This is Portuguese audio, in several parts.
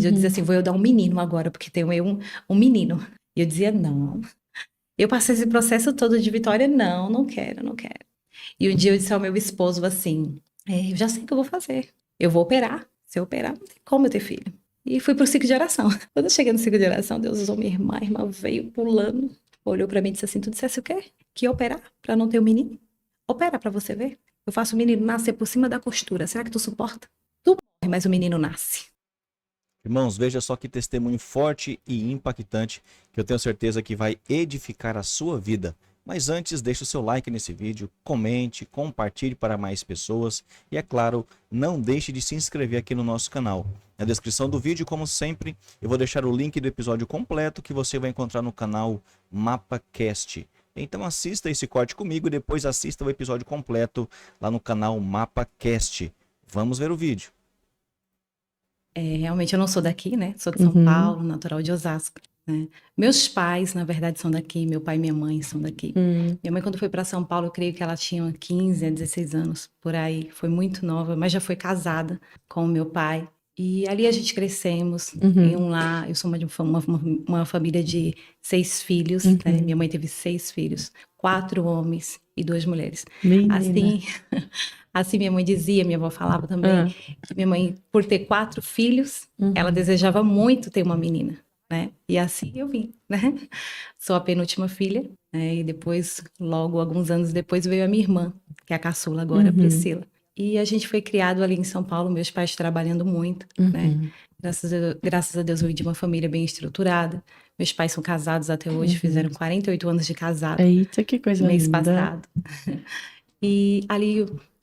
Eu dizia assim, vou eu dar um menino agora, porque tenho eu um menino. E eu dizia, não. Eu passei esse processo todo de Vitória, não, não quero, não quero. E um dia eu disse ao meu esposo assim, eu já sei o que eu vou fazer. Eu vou operar. Se eu operar, não tem como eu ter filho. E fui pro ciclo de oração. Quando eu cheguei no ciclo de oração, Deus usou minha irmã, a irmã veio pulando, olhou pra mim e disse assim, tu dissesse o quê? Que ia operar pra não ter um menino? Opera pra você ver. Eu faço o menino nascer por cima da costura. Será que tu suporta? Tu morre, mas o menino nasce. Irmãos, veja só que testemunho forte e impactante que eu tenho certeza que vai edificar a sua vida. Mas antes, deixe o seu like nesse vídeo, comente, compartilhe para mais pessoas e, é claro, não deixe de se inscrever aqui no nosso canal. Na descrição do vídeo, como sempre, eu vou deixar o link do episódio completo que você vai encontrar no canal MapaCast. Então assista esse corte comigo e depois assista o episódio completo lá no canal MapaCast. Vamos ver o vídeo. Realmente eu não sou daqui, né? Sou de São Paulo, natural de Osasco, né? Meus pais, na verdade, são daqui. Meu pai e minha mãe são daqui. Minha mãe, quando foi para São Paulo, eu creio que ela tinha 15 a 16 anos, por aí. Foi muito nova, mas já foi casada com o meu pai. E ali a gente crescemos em um lar. Eu sou uma família de 6 filhos, né? Minha mãe teve 6 filhos, 4 homens e 2 mulheres. Menina. Assim, assim minha mãe dizia, minha avó falava também, que minha mãe, por ter 4 filhos, ela desejava muito ter uma menina, né? E assim eu vim, né? Sou a penúltima filha, né? E depois, logo, alguns anos depois, veio a minha irmã, que é a caçula agora, a Priscila. E a gente foi criado ali em São Paulo, meus pais trabalhando muito, né? Graças a Deus eu vim de uma família bem estruturada. Meus pais são casados até hoje, fizeram 48 anos de casado. Eita, que coisa Mês linda. passado. E ali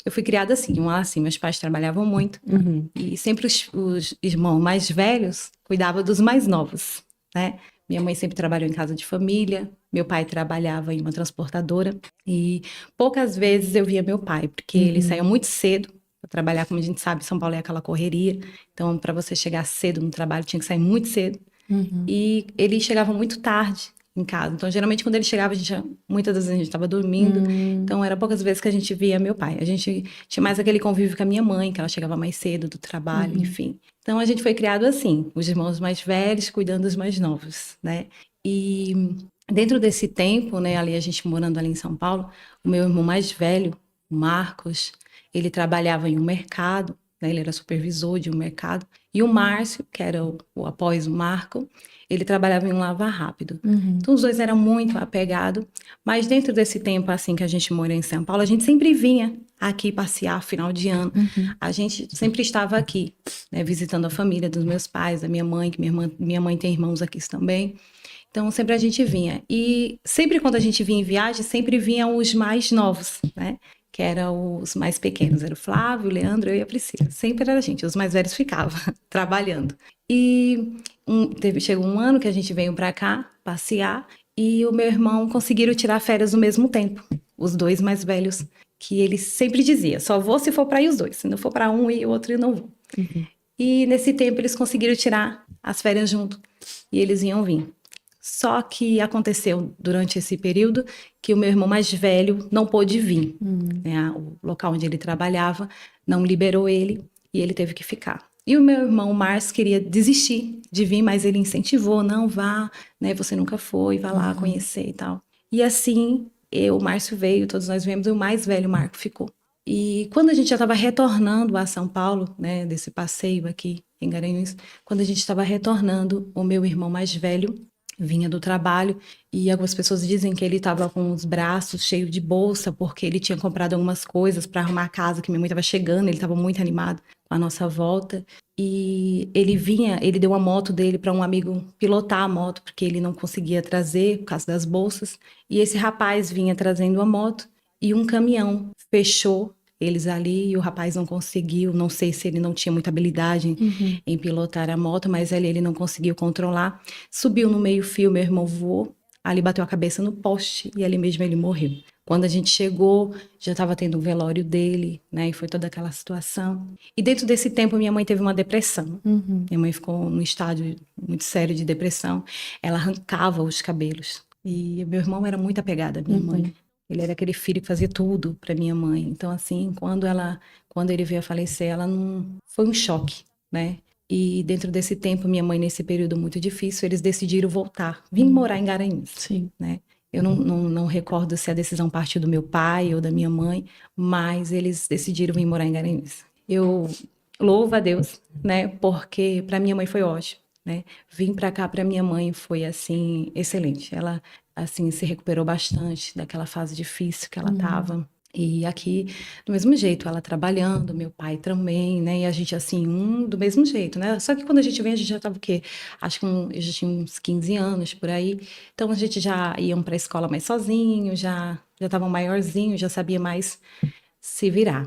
eu fui criada assim, um lar assim, meus pais trabalhavam muito. E sempre os irmãos mais velhos cuidavam dos mais novos, né? Minha mãe sempre trabalhou em casa de família, meu pai trabalhava em uma transportadora. E poucas vezes eu via meu pai, porque ele saía muito cedo para trabalhar, como a gente sabe, São Paulo é aquela correria. Então, para você chegar cedo no trabalho, tinha que sair muito cedo. E ele chegava muito tarde em casa. Então, geralmente, quando ele chegava, muitas das vezes a gente estava dormindo. Então, era poucas vezes que a gente via meu pai. A gente tinha mais aquele convívio com a minha mãe, que ela chegava mais cedo do trabalho, enfim. Então, a gente foi criado assim, os irmãos mais velhos cuidando dos mais novos, né? E dentro desse tempo, né, ali a gente morando ali em São Paulo, o meu irmão mais velho, o Marcos, ele trabalhava em um mercado, né, ele era supervisor de um mercado. E o Márcio, que era após o Marco, ele trabalhava em um lava rápido. Então, os dois eram muito apegados. Mas dentro desse tempo, assim, que a gente morou em São Paulo, a gente sempre vinha aqui passear final de ano. A gente sempre estava aqui, né, visitando a família dos meus pais, da minha mãe, que minha mãe tem irmãos aqui também. Então, sempre a gente vinha. E sempre quando a gente vinha em viagem, sempre vinham os mais novos, né? Que eram os mais pequenos. Era o Flávio, o Leandro, eu e a Priscila. Sempre era a gente. Os mais velhos ficavam trabalhando. E chegou um ano que a gente veio para cá passear e o meu irmão conseguiram tirar férias no mesmo tempo. Os dois mais velhos, que ele sempre dizia, só vou se for para ir os dois. Se não for para um e o outro, eu não vou. E nesse tempo eles conseguiram tirar as férias junto e eles iam vir. Só que aconteceu durante esse período que o meu irmão mais velho não pôde vir. Né? O local onde ele trabalhava não liberou ele e ele teve que ficar. E o meu irmão Márcio queria desistir de vir, mas ele incentivou, não vá, né? Você nunca foi, vá lá conhecer e tal. E assim, o Márcio veio, todos nós viemos, e o mais velho, o Marco, ficou. E quando a gente já estava retornando a São Paulo, né, desse passeio aqui em Garanhuns, quando a gente estava retornando, o meu irmão mais velho vinha do trabalho e algumas pessoas dizem que ele estava com os braços cheios de bolsa porque ele tinha comprado algumas coisas para arrumar a casa, que minha mãe estava chegando, ele estava muito animado com a nossa volta. E ele deu a moto dele para um amigo pilotar a moto, porque ele não conseguia trazer por causa das bolsas. E esse rapaz vinha trazendo a moto e um caminhão fechou eles ali e o rapaz não conseguiu, não sei se ele não tinha muita habilidade em pilotar a moto, mas ali ele não conseguiu controlar. Subiu no meio-fio, meu irmão voou, ali bateu a cabeça no poste e ali mesmo ele morreu. Quando a gente chegou, já estava tendo o velório dele, né? E foi toda aquela situação. E dentro desse tempo, minha mãe teve uma depressão. Minha mãe ficou num estágio muito sério de depressão. Ela arrancava os cabelos. E meu irmão era muito apegado à minha mãe. Ele era aquele filho que fazia tudo para minha mãe. Então, assim, quando ele veio a falecer, ela não... Foi um choque, né? E dentro desse tempo, minha mãe, nesse período muito difícil, eles decidiram voltar, vir morar em Garanhuns. Sim. Né? Eu não recordo se a decisão partiu do meu pai ou da minha mãe, mas eles decidiram vir morar em Garanhuns. Eu louvo a Deus, né? Porque para minha mãe foi ótimo, né? Vim para cá para minha mãe foi assim excelente. Ela assim se recuperou bastante daquela fase difícil que ela estava. E aqui, do mesmo jeito, ela trabalhando, meu pai também, né? E a gente, assim, do mesmo jeito, né? Só que quando a gente vem, a gente já tava o quê? Acho que eu já tinha uns 15 anos por aí. Então, a gente já iam para a escola mais sozinho, já estavam maiorzinho, já sabia mais se virar.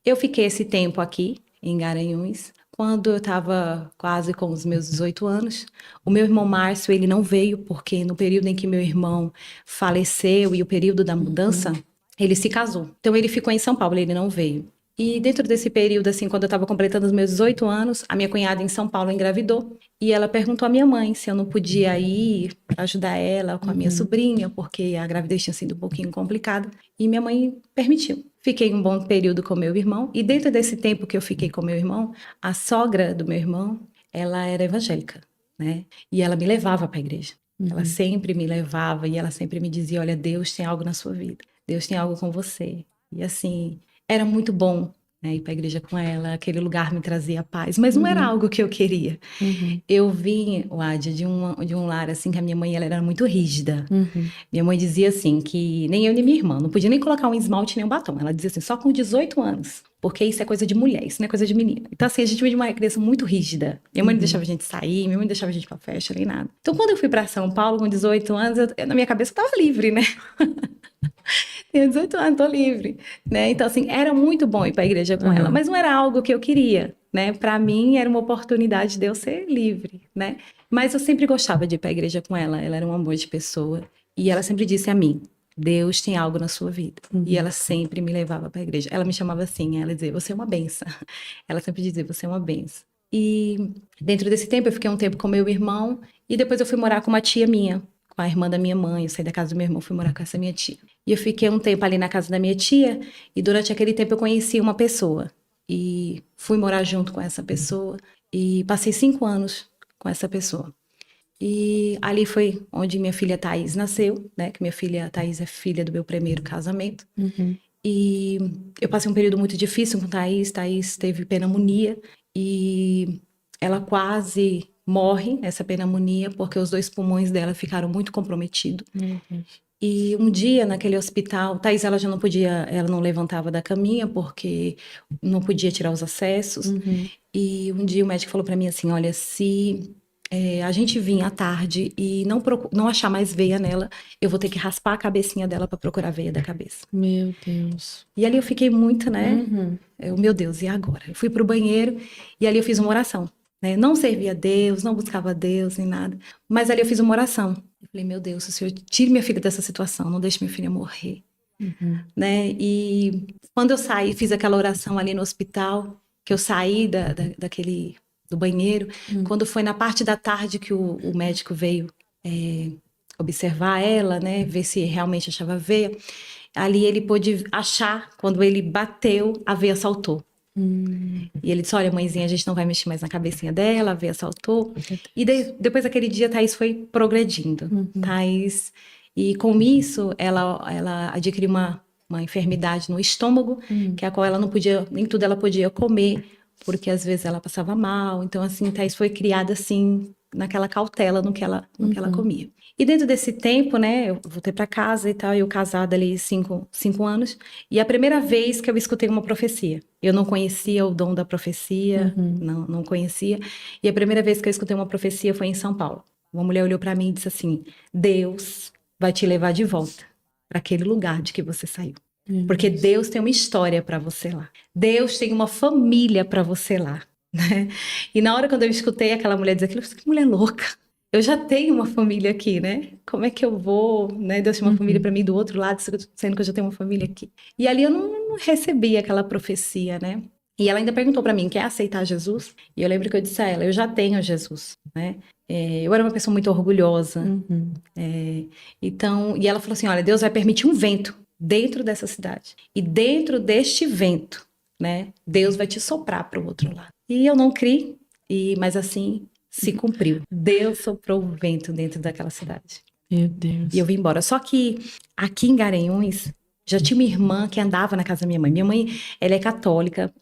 Eu fiquei esse tempo aqui, em Garanhuns. Quando eu estava quase com os meus 18 anos, o meu irmão Márcio, ele não veio, porque no período em que meu irmão faleceu e o período da mudança, ele se casou. Então, ele ficou em São Paulo, ele não veio. E dentro desse período, assim, quando eu estava completando os meus 18 anos, a minha cunhada em São Paulo engravidou. E ela perguntou à minha mãe se eu não podia ir para ajudar ela com a minha sobrinha, porque a gravidez tinha sido um pouquinho complicada. E minha mãe permitiu. Fiquei um bom período com meu irmão. E dentro desse tempo que eu fiquei com meu irmão, a sogra do meu irmão, ela era evangélica, né? E ela me levava para a igreja. Ela sempre me levava e ela sempre me dizia, olha, Deus tem algo na sua vida. Deus tem algo com você. E assim, era muito bom, né, ir para a igreja com ela. Aquele lugar me trazia paz, mas não era algo que eu queria. Eu vim, Wad, de um lar assim que a minha mãe ela era muito rígida. Minha mãe dizia assim que nem eu nem minha irmã não podia nem colocar um esmalte nem um batom. Ela dizia assim, só com 18 anos. Porque isso é coisa de mulher, isso não é coisa de menina. Então, assim, a gente veio de uma criança muito rígida. Minha mãe não deixava a gente sair, minha mãe não deixava a gente ir pra festa, nem nada. Então, quando eu fui pra São Paulo com 18 anos, na minha cabeça eu tava livre, né? Tenho 18 anos, tô livre, né? Então, assim, era muito bom ir pra igreja com ela, mas não era algo que eu queria, né? Pra mim, era uma oportunidade de eu ser livre, né? Mas eu sempre gostava de ir pra igreja com ela. Ela era um amor de pessoa. E ela sempre disse a mim, Deus tem algo na sua vida. E ela sempre me levava para a igreja. Ela me chamava assim, ela dizia, você é uma benção. Ela sempre dizia, você é uma benção. E dentro desse tempo, eu fiquei um tempo com meu irmão. E depois eu fui morar com uma tia minha, com a irmã da minha mãe. Eu saí da casa do meu irmão, fui morar com essa minha tia. E eu fiquei um tempo ali na casa da minha tia. E durante aquele tempo eu conheci uma pessoa. E fui morar junto com essa pessoa. E passei 5 anos com essa pessoa. E ali foi onde minha filha Thaís nasceu, né? Que minha filha Thaís é filha do meu primeiro casamento. E eu passei um período muito difícil com Thaís. Thaís teve pneumonia e ela quase morre, essa pneumonia, porque os 2 pulmões dela ficaram muito comprometidos. E um dia naquele hospital, Thaís ela já não podia, ela não levantava da caminha porque não podia tirar os acessos. E um dia o médico falou para mim assim, olha, se a gente vir à tarde e não achar mais veia nela, eu vou ter que raspar a cabecinha dela para procurar a veia da cabeça. Meu Deus. E ali eu fiquei muito, né? Meu Deus, e agora? Eu fui pro banheiro e ali eu fiz uma oração, né? Não servia a Deus, não buscava a Deus, nem nada. Mas ali eu fiz uma oração. Eu falei, meu Deus, o Senhor tire minha filha dessa situação, não deixe minha filha morrer. Né? E quando eu saí, fiz aquela oração ali no hospital, que eu saí do banheiro, quando foi na parte da tarde que o médico veio observar ela, né, ver se realmente achava veia, ali ele pôde achar, quando ele bateu, a veia saltou. E ele disse, olha, mãezinha, a gente não vai mexer mais na cabecinha dela, a veia saltou. E depois daquele dia, Thaís foi progredindo. Thaís, e com isso, ela adquiriu uma enfermidade no estômago, que a qual ela não podia, nem tudo ela podia comer, porque às vezes ela passava mal. Então, assim, Thaís foi criada assim, naquela cautela no que ela comia. E dentro desse tempo, né, eu voltei para casa e tal, eu casada ali 5 anos, e a primeira vez que eu escutei uma profecia. Eu não conhecia o dom da profecia, não conhecia, e a primeira vez que eu escutei uma profecia foi em São Paulo. Uma mulher olhou para mim e disse assim, Deus vai te levar de volta para aquele lugar de que você saiu. Porque Deus tem uma história para você lá. Deus tem uma família para você lá. Né? E na hora quando eu escutei aquela mulher dizer aquilo, eu falei, que mulher louca. Eu já tenho uma família aqui, né? Como é que eu vou, né? Deus tem uma família para mim do outro lado, sendo que eu já tenho uma família aqui. E ali eu não recebi aquela profecia, né? E ela ainda perguntou para mim, quer aceitar Jesus? E eu lembro que eu disse a ela, eu já tenho Jesus, né? Eu era uma pessoa muito orgulhosa. Então, e ela falou assim, olha, Deus vai permitir um vento dentro dessa cidade. E dentro deste vento, né? Deus vai te soprar para o outro lado. E eu não criei. mas assim, se cumpriu. Deus soprou o vento dentro daquela cidade. Meu Deus. E eu vim embora. Só que aqui em Garanhuns, já tinha uma irmã que andava na casa da minha mãe. Minha mãe, ela é católica.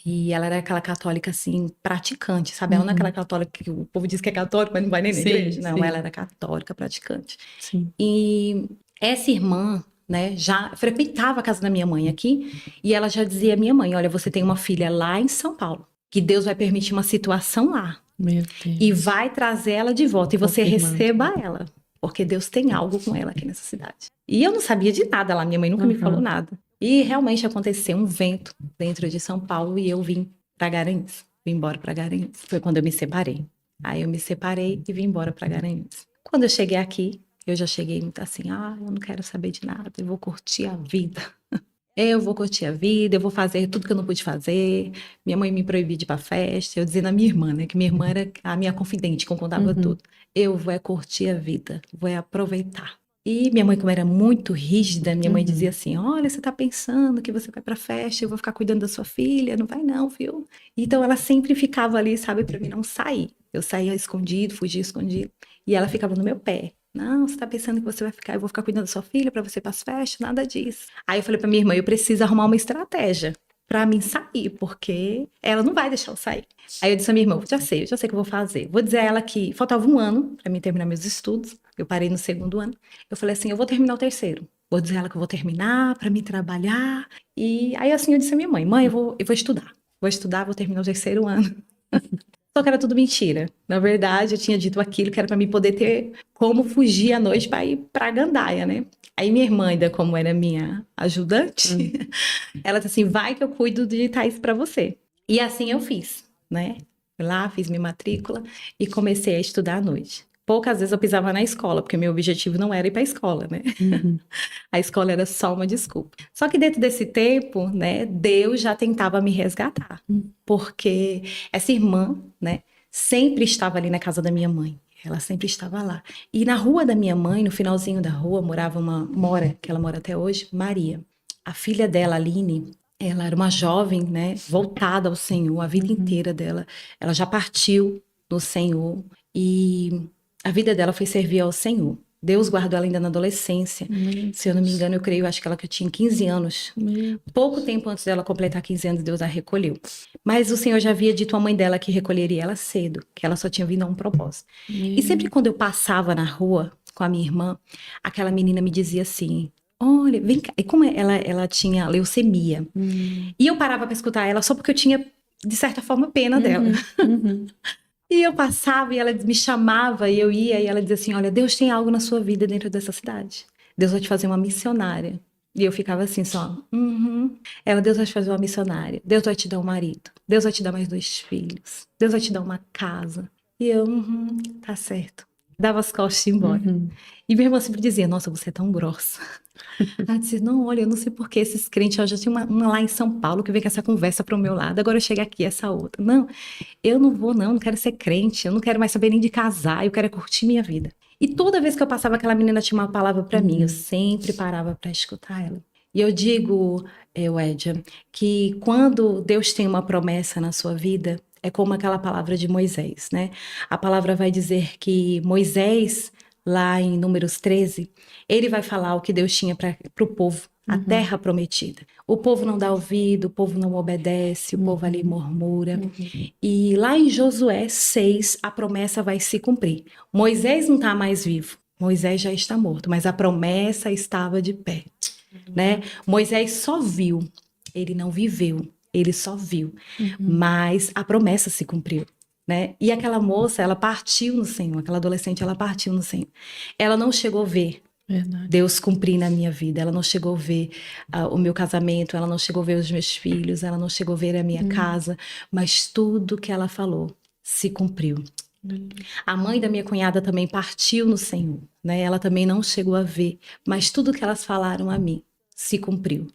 E ela era aquela católica, assim, praticante, sabe? Ela não é aquela católica que o povo diz que é católica, mas não vai nem na igreja. Não, ela era católica, praticante. Sim. E essa irmã, né, já frequentava a casa da minha mãe aqui. E ela já dizia à minha mãe, olha, você tem uma filha lá em São Paulo, que Deus vai permitir uma situação lá. Meu Deus. E vai trazer ela de volta. E você Confirmando. receba ela. Porque Deus tem algo com ela aqui nessa cidade. E eu não sabia de nada lá. Minha mãe nunca me falou nada. E realmente aconteceu um vento dentro de São Paulo. E eu vim para Garanhuns. Vim embora para Garanhuns. Foi quando eu me separei. Aí eu me separei e vim embora para Garanhuns. Quando eu cheguei aqui, eu já cheguei muito assim. Eu não quero saber de nada. Eu vou curtir a vida. Eu vou curtir a vida, eu vou fazer tudo que eu não pude fazer. Minha mãe me proibia de ir pra festa. Eu dizendo à minha irmã, né? Que minha irmã era a minha confidente, que eu contava tudo. Eu vou curtir a vida, vou aproveitar. E minha mãe, como era muito rígida, minha mãe dizia assim, olha, você tá pensando que você vai pra festa, eu vou ficar cuidando da sua filha? Não vai não, viu? Então ela sempre ficava ali, sabe, pra mim não sair. Eu saía escondido, fugia escondido. E ela ficava no meu pé. Não, você tá pensando que você vai ficar, eu vou ficar cuidando da sua filha pra você ir pras festas? Nada disso. Aí eu falei pra minha irmã, eu preciso arrumar uma estratégia pra mim sair, porque ela não vai deixar eu sair. Aí eu disse à minha irmã, eu já sei o que eu vou fazer. Vou dizer a ela que faltava 1 ano pra mim terminar meus estudos. Eu parei no 2º ano. Eu falei assim, eu vou terminar o 3º. Vou dizer a ela que eu vou terminar pra mim trabalhar. E aí assim eu disse à minha mãe, eu vou estudar. Vou estudar, vou terminar o 3º ano. Só que era tudo mentira. Na verdade, eu tinha dito aquilo que era para mim poder ter como fugir à noite para ir para Gandaia, né? Aí minha irmã, ainda como era minha ajudante, ela disse assim, vai que eu cuido de Thaís para você. E assim eu fiz, né? Fui lá, fiz minha matrícula e comecei a estudar à noite. Poucas vezes eu pisava na escola, porque meu objetivo não era ir para a escola, né? A escola era só uma desculpa. Só que dentro desse tempo, né, Deus já tentava me resgatar. Porque essa irmã, né, sempre estava ali na casa da minha mãe. Ela sempre estava lá. E na rua da minha mãe, no finalzinho da rua, que ela mora até hoje, Maria. A filha dela, Aline, ela era uma jovem, né, voltada ao Senhor, a vida inteira dela. Ela já partiu no Senhor e a vida dela foi servir ao Senhor. Deus guardou ela ainda na adolescência. Se eu não me engano, eu acho que ela tinha 15 anos. Pouco tempo antes dela completar 15 anos, Deus a recolheu. Mas o Senhor já havia dito à mãe dela que recolheria ela cedo, que ela só tinha vindo a um propósito. E sempre quando eu passava na rua com a minha irmã, aquela menina me dizia assim, olha, vem cá. E como ela tinha leucemia. E eu parava para escutar ela só porque eu tinha, de certa forma, pena dela. E eu passava e ela me chamava e eu ia e ela dizia assim, olha, Deus tem algo na sua vida dentro dessa cidade. Deus vai te fazer uma missionária. E eu ficava assim só, Ela, Deus vai te fazer uma missionária. Deus vai te dar um marido. Deus vai te dar mais 2 filhos. Deus vai te dar uma casa. E eu, tá certo. Dava as costas e ia embora. E minha irmã sempre dizia, nossa, você é tão grossa. Ela dizia, não, olha, eu não sei por que esses crentes, eu já tinha uma lá em São Paulo que veio com essa conversa pro meu lado, agora eu chego aqui, essa outra. Não, eu não vou não quero ser crente, eu não quero mais saber nem de casar, eu quero curtir minha vida. E toda vez que eu passava, aquela menina tinha uma palavra para mim, eu sempre parava para escutar ela. E eu digo, Edja, que quando Deus tem uma promessa na sua vida, é como aquela palavra de Moisés, né? A palavra vai dizer que Moisés, lá em Números 13, ele vai falar o que Deus tinha para o povo, a terra prometida. O povo não dá ouvido, o povo não obedece, o povo ali murmura. E lá em Josué 6, a promessa vai se cumprir. Moisés não está mais vivo, Moisés já está morto, mas a promessa estava de pé. Né? Moisés só viu, ele não viveu, ele só viu. Mas a promessa se cumpriu. Né? E aquela moça, ela partiu no Senhor, aquela adolescente, ela partiu no Senhor. Ela não chegou a ver Deus cumprir na minha vida, ela não chegou a ver o meu casamento, ela não chegou a ver os meus filhos, ela não chegou a ver a minha casa, mas tudo que ela falou se cumpriu. A mãe da minha cunhada também partiu no Senhor, né? Ela também não chegou a ver, mas tudo que elas falaram a mim se cumpriu.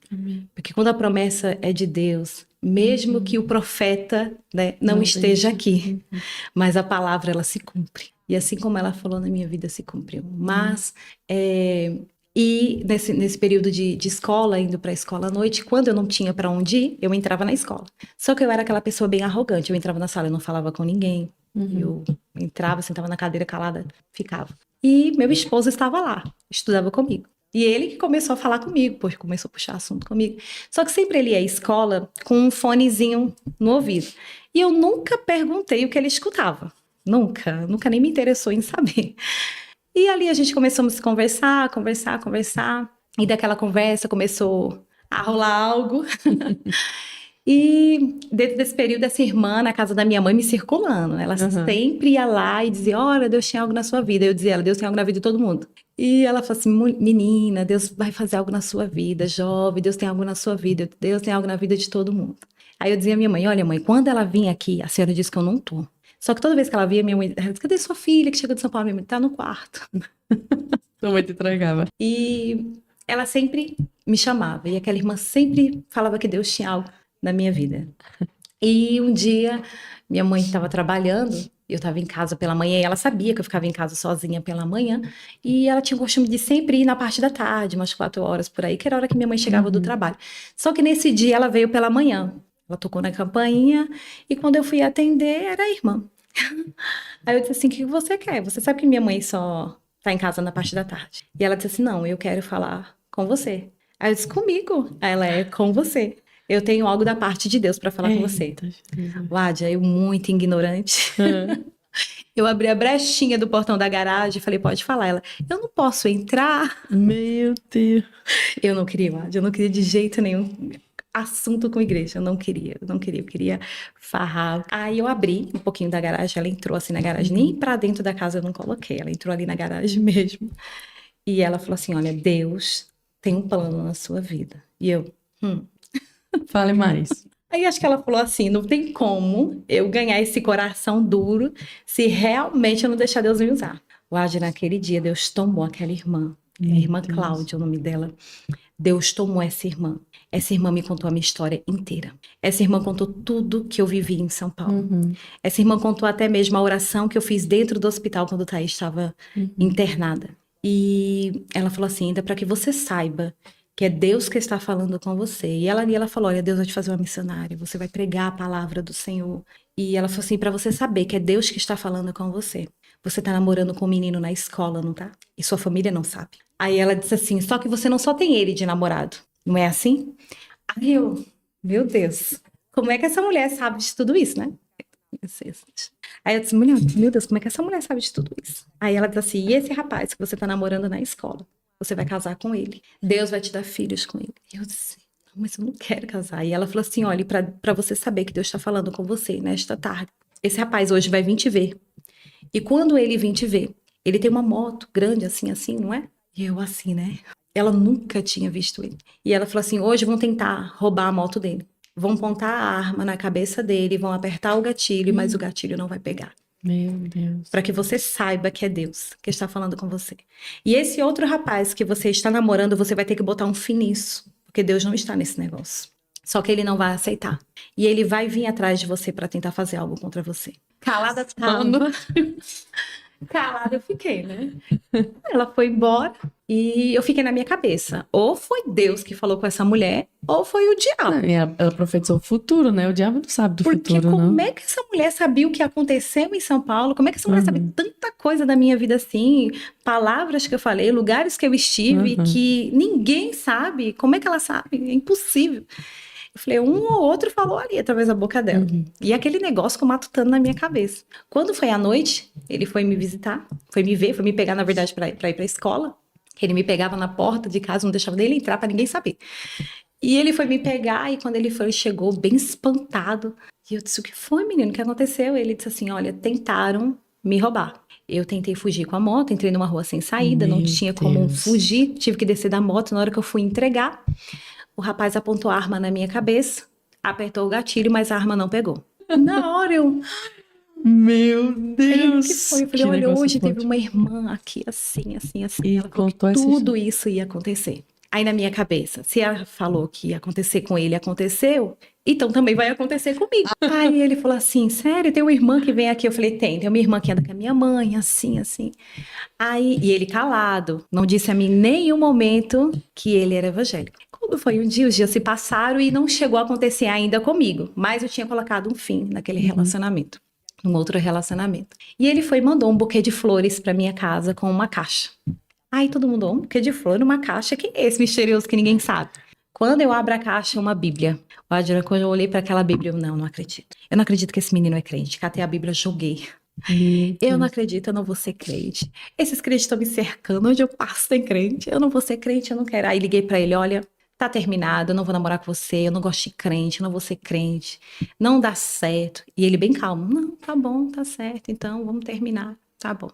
Porque quando a promessa é de Deus, mesmo que o profeta, né, não esteja aqui, mas a palavra ela se cumpre. E assim como ela falou na minha vida, se cumpriu. Mas E nesse período de escola, indo para a escola à noite, quando eu não tinha para onde ir, eu entrava na escola. Só que eu era aquela pessoa bem arrogante. Eu entrava na sala, eu não falava com ninguém. Eu entrava, sentava na cadeira calada, ficava. E meu esposo estava lá, estudava comigo. E ele que começou a falar comigo, pois começou a puxar assunto comigo. Só que sempre ele ia à escola com um fonezinho no ouvido. E eu nunca perguntei o que ele escutava. Nunca nem me interessou em saber. E ali a gente começamos a conversar. E daquela conversa começou a rolar algo. E dentro desse período, essa irmã na casa da minha mãe me circulando. Ela sempre ia lá e dizia: olha, Deus tem algo na sua vida. Eu dizia: Deus tem algo na vida de todo mundo. E ela falou assim: menina, Deus vai fazer algo na sua vida, jovem, Deus tem algo na sua vida, Deus tem algo na vida de todo mundo. Aí eu dizia à minha mãe: olha, mãe, quando ela vir aqui, a senhora disse que eu não tô. Só que toda vez que ela via, minha mãe disse: cadê sua filha que chegou de São Paulo? Minha mãe tá no quarto. Sua mãe te entregava. E ela sempre me chamava. E aquela irmã sempre falava que Deus tinha algo na minha vida. E um dia, minha mãe estava trabalhando, eu estava em casa pela manhã, e ela sabia que eu ficava em casa sozinha pela manhã, e ela tinha o costume de sempre ir na parte da tarde, umas 4 horas por aí, que era a hora que minha mãe chegava do trabalho. Só que nesse dia ela veio pela manhã, ela tocou na campainha, e quando eu fui atender, era a irmã. Aí eu disse assim: o que você quer? Você sabe que minha mãe só tá em casa na parte da tarde. E ela disse assim: não, eu quero falar com você. Aí eu disse: comigo? Aí ela: é com você. Eu tenho algo da parte de Deus para falar com você. Ládia, eu muito ignorante. Eu abri a brechinha do portão da garagem e falei: pode falar. Ela: eu não posso entrar. Meu Deus. Eu não queria, Ládia, eu não queria de jeito nenhum assunto com igreja, eu queria farrar. Aí eu abri um pouquinho da garagem, ela entrou assim na garagem, nem pra dentro da casa eu não coloquei, ela entrou ali na garagem mesmo. E ela falou assim: olha, Deus tem um plano na sua vida. E eu: Fale mais. Aí acho que ela falou assim: não tem como eu ganhar esse coração duro se realmente eu não deixar Deus me usar. Hoje, naquele dia, Deus tomou aquela irmã, a irmã Cláudia, o nome dela. Deus tomou essa irmã. Essa irmã me contou a minha história inteira. Essa irmã contou tudo que eu vivi em São Paulo. Essa irmã contou até mesmo a oração que eu fiz dentro do hospital quando Thaís estava internada. E ela falou assim: ainda para que você saiba que é Deus que está falando com você. E ela falou: olha, Deus vai te fazer uma missionária, você vai pregar a palavra do Senhor. E ela falou assim: para você saber que é Deus que está falando com você. Você tá namorando com um menino na escola, não tá? E sua família não sabe. Aí ela disse assim: só que você não só tem ele de namorado, não é assim? Aí eu: meu Deus, como é que essa mulher sabe de tudo isso, né? Aí eu disse: meu Deus, como é que essa mulher sabe de tudo isso? Aí ela disse assim: e esse rapaz que você tá namorando na escola? Você vai casar com ele. Deus vai te dar filhos com ele. Eu disse: mas eu não quero casar. E ela falou assim: olha, para você saber que Deus está falando com você nesta tarde, esse rapaz hoje vai vir te ver. E quando ele vir te ver, ele tem uma moto grande assim, não é? E eu assim, né? Ela nunca tinha visto ele. E ela falou assim: hoje vão tentar roubar a moto dele. Vão apontar a arma na cabeça dele, vão apertar o gatilho, mas o gatilho não vai pegar. Meu Deus. Para que você saiba que é Deus que está falando com você. E esse outro rapaz que você está namorando, você vai ter que botar um fim nisso, porque Deus não está nesse negócio. Só que ele não vai aceitar. E ele vai vir atrás de você para tentar fazer algo contra você. Calada tava. Calada eu fiquei, né? Ela foi embora e eu fiquei na minha cabeça: ou foi Deus que falou com essa mulher, ou foi o diabo. Ela profetizou o futuro, né? O diabo não sabe do Porque futuro, não. como é que essa mulher sabia o que aconteceu em São Paulo? Como é que essa mulher sabe tanta coisa da minha vida assim? Palavras que eu falei, lugares que eu estive, que ninguém sabe. Como é que ela sabe? É impossível. Eu falei: um ou outro falou ali através da boca dela. E aquele negócio ficou matutando na minha cabeça. Quando foi à noite, ele foi me visitar, foi me ver, foi me pegar, na verdade, para ir para a escola. Ele me pegava na porta de casa, não deixava dele entrar para ninguém saber. E ele foi me pegar, e quando ele foi, ele chegou bem espantado. E eu disse: o que foi, menino? O que aconteceu? Ele disse assim: olha, tentaram me roubar. Eu tentei fugir com a moto, entrei numa rua sem saída, não tinha como fugir, tive que descer da moto. Na hora que eu fui entregar, o rapaz apontou a arma na minha cabeça, apertou o gatilho, mas a arma não pegou. Na hora eu... Meu Deus! O que foi? Eu falei: olha, hoje teve uma irmã aqui assim. E ela falou que tudo isso ia acontecer. Aí na minha cabeça, se ela falou que ia acontecer com ele, aconteceu, então também vai acontecer comigo. Aí ele falou assim, sério, tem uma irmã que vem aqui? Eu falei, tem uma irmã que anda com a minha mãe, assim, assim. Aí, e ele calado, não disse a mim em nenhum momento que ele era evangélico. Quando foi um dia, os dias se passaram e não chegou a acontecer ainda comigo, mas eu tinha colocado um fim naquele relacionamento, num outro relacionamento. E ele foi e mandou um buquê de flores para minha casa com uma caixa. Aí todo mundo, um buquê de flor numa caixa, que é esse misterioso que ninguém sabe? Quando eu abro a caixa, uma Bíblia. Adriana, quando eu olhei para aquela Bíblia, eu não acredito. Eu não acredito que esse menino é crente. Catei a Bíblia, joguei. Eu não acredito, eu não vou ser crente. Esses crentes estão me cercando, onde eu passo tem crente. Eu não vou ser crente, eu não quero. Aí liguei para ele, olha, tá terminado, eu não vou namorar com você, eu não gosto de crente, eu não vou ser crente. Não dá certo. E ele bem calmo, não, tá bom, tá certo, então vamos terminar. Tá bom.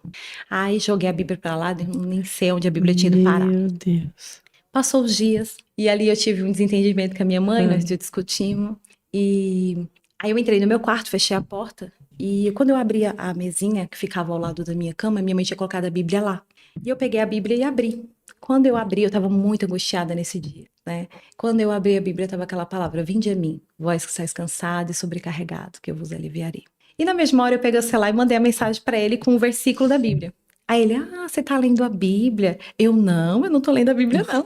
Aí joguei a Bíblia para lá, nem sei onde a Bíblia tinha ido parar. Meu Deus. Passou os dias e ali eu tive um desentendimento com a minha mãe, nós discutimos. E aí eu entrei no meu quarto, fechei a porta e quando eu abri a mesinha que ficava ao lado da minha cama, minha mãe tinha colocado a Bíblia lá. E eu peguei a Bíblia e abri. Quando eu abri, eu estava muito angustiada nesse dia, né? Quando eu abri a Bíblia, estava aquela palavra, vinde a mim, vós que estáis cansado e sobrecarregado, que eu vos aliviarei. E na mesma hora eu peguei o celular e mandei a mensagem para ele com um versículo da Bíblia. Aí ele, você tá lendo a Bíblia? Eu não tô lendo a Bíblia, não.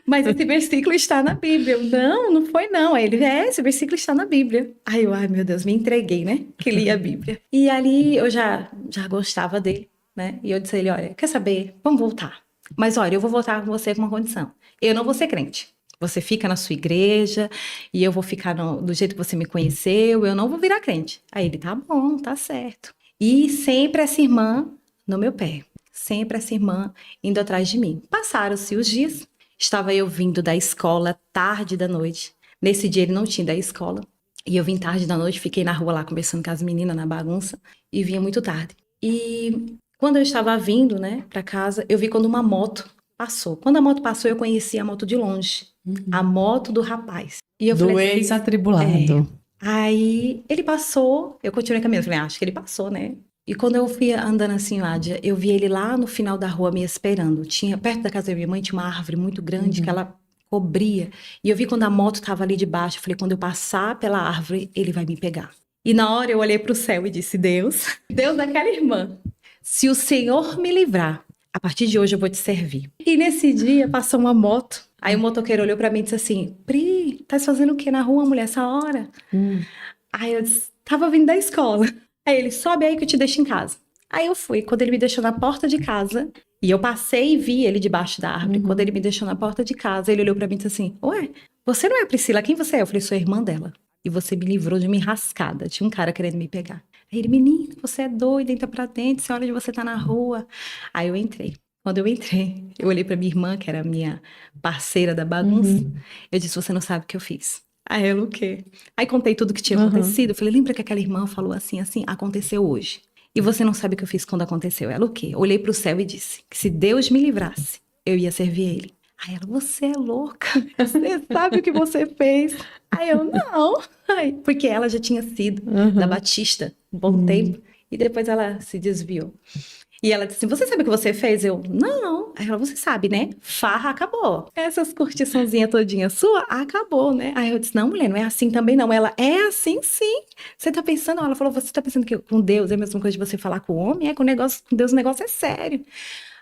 Mas esse versículo está na Bíblia. Eu, não foi não. Aí ele, esse versículo está na Bíblia. Aí eu, ai meu Deus, me entreguei, né? Que li a Bíblia. E ali eu já gostava dele, né? E eu disse a ele, olha, quer saber? Vamos voltar. Mas olha, eu vou voltar com você com uma condição. Eu não vou ser crente. Você fica na sua igreja e eu vou ficar do jeito que você me conheceu, eu não vou virar crente. Aí ele, tá bom, tá certo. E sempre essa irmã no meu pé, sempre essa irmã indo atrás de mim. Passaram-se os dias, estava eu vindo da escola tarde da noite. Nesse dia ele não tinha da escola, e eu vim tarde da noite, fiquei na rua lá conversando com as meninas na bagunça, e vinha muito tarde. E quando eu estava vindo, né, para casa, eu vi quando uma moto passou. Quando a moto passou, eu conheci a moto de longe, a moto do rapaz. E eu Do falei assim, ex-atribulado. Aí ele passou, eu continuei caminhando, falei, acho que ele passou, né? E quando eu fui andando assim, Ládia, eu vi ele lá no final da rua me esperando. Tinha, perto da casa da minha mãe, tinha uma árvore muito grande que ela cobria. E eu vi quando a moto estava ali debaixo, eu falei, quando eu passar pela árvore, ele vai me pegar. E na hora eu olhei para o céu e disse, Deus daquela irmã, se o Senhor me livrar, a partir de hoje eu vou te servir. E nesse dia passou uma moto. Aí o motoqueiro olhou para mim e disse assim, Pri, tá fazendo o que na rua, mulher, essa hora? Aí eu disse, tava vindo da escola. Aí ele, sobe aí que eu te deixo em casa. Aí eu fui, quando ele me deixou na porta de casa, e eu passei e vi ele debaixo da árvore, quando ele me deixou na porta de casa, ele olhou pra mim e disse assim, ué, você não é a Priscila, quem você é? Eu falei, sou a irmã dela. E você me livrou de uma enrascada, tinha um cara querendo me pegar. Aí ele, menino, você é doida, entra pra dentro, se hora de você tá na rua. Aí eu entrei. Quando eu entrei, eu olhei pra minha irmã, que era a minha parceira da bagunça, eu disse, você não sabe o que eu fiz. Aí ela, o quê? Aí contei tudo que tinha acontecido. Eu falei, lembra que aquela irmã falou assim, assim? Aconteceu hoje. E você não sabe o que eu fiz quando aconteceu. Ela, o quê? Olhei pro céu e disse que se Deus me livrasse, eu ia servir ele. Aí ela, você é louca? Você sabe o que você fez? Aí eu, não. Aí, porque ela já tinha sido da Batista um bom tempo. E depois ela se desviou. E ela disse assim, você sabe o que você fez? Eu, não. Aí ela, você sabe, né? Farra acabou. Essas curtiçãozinhas todinhas sua, acabou, né? Aí eu disse, não, mulher, não é assim também não. Ela, é assim sim. Você tá pensando, ela falou, você tá pensando que com Deus é a mesma coisa de você falar com o homem? É, com Deus o negócio é sério.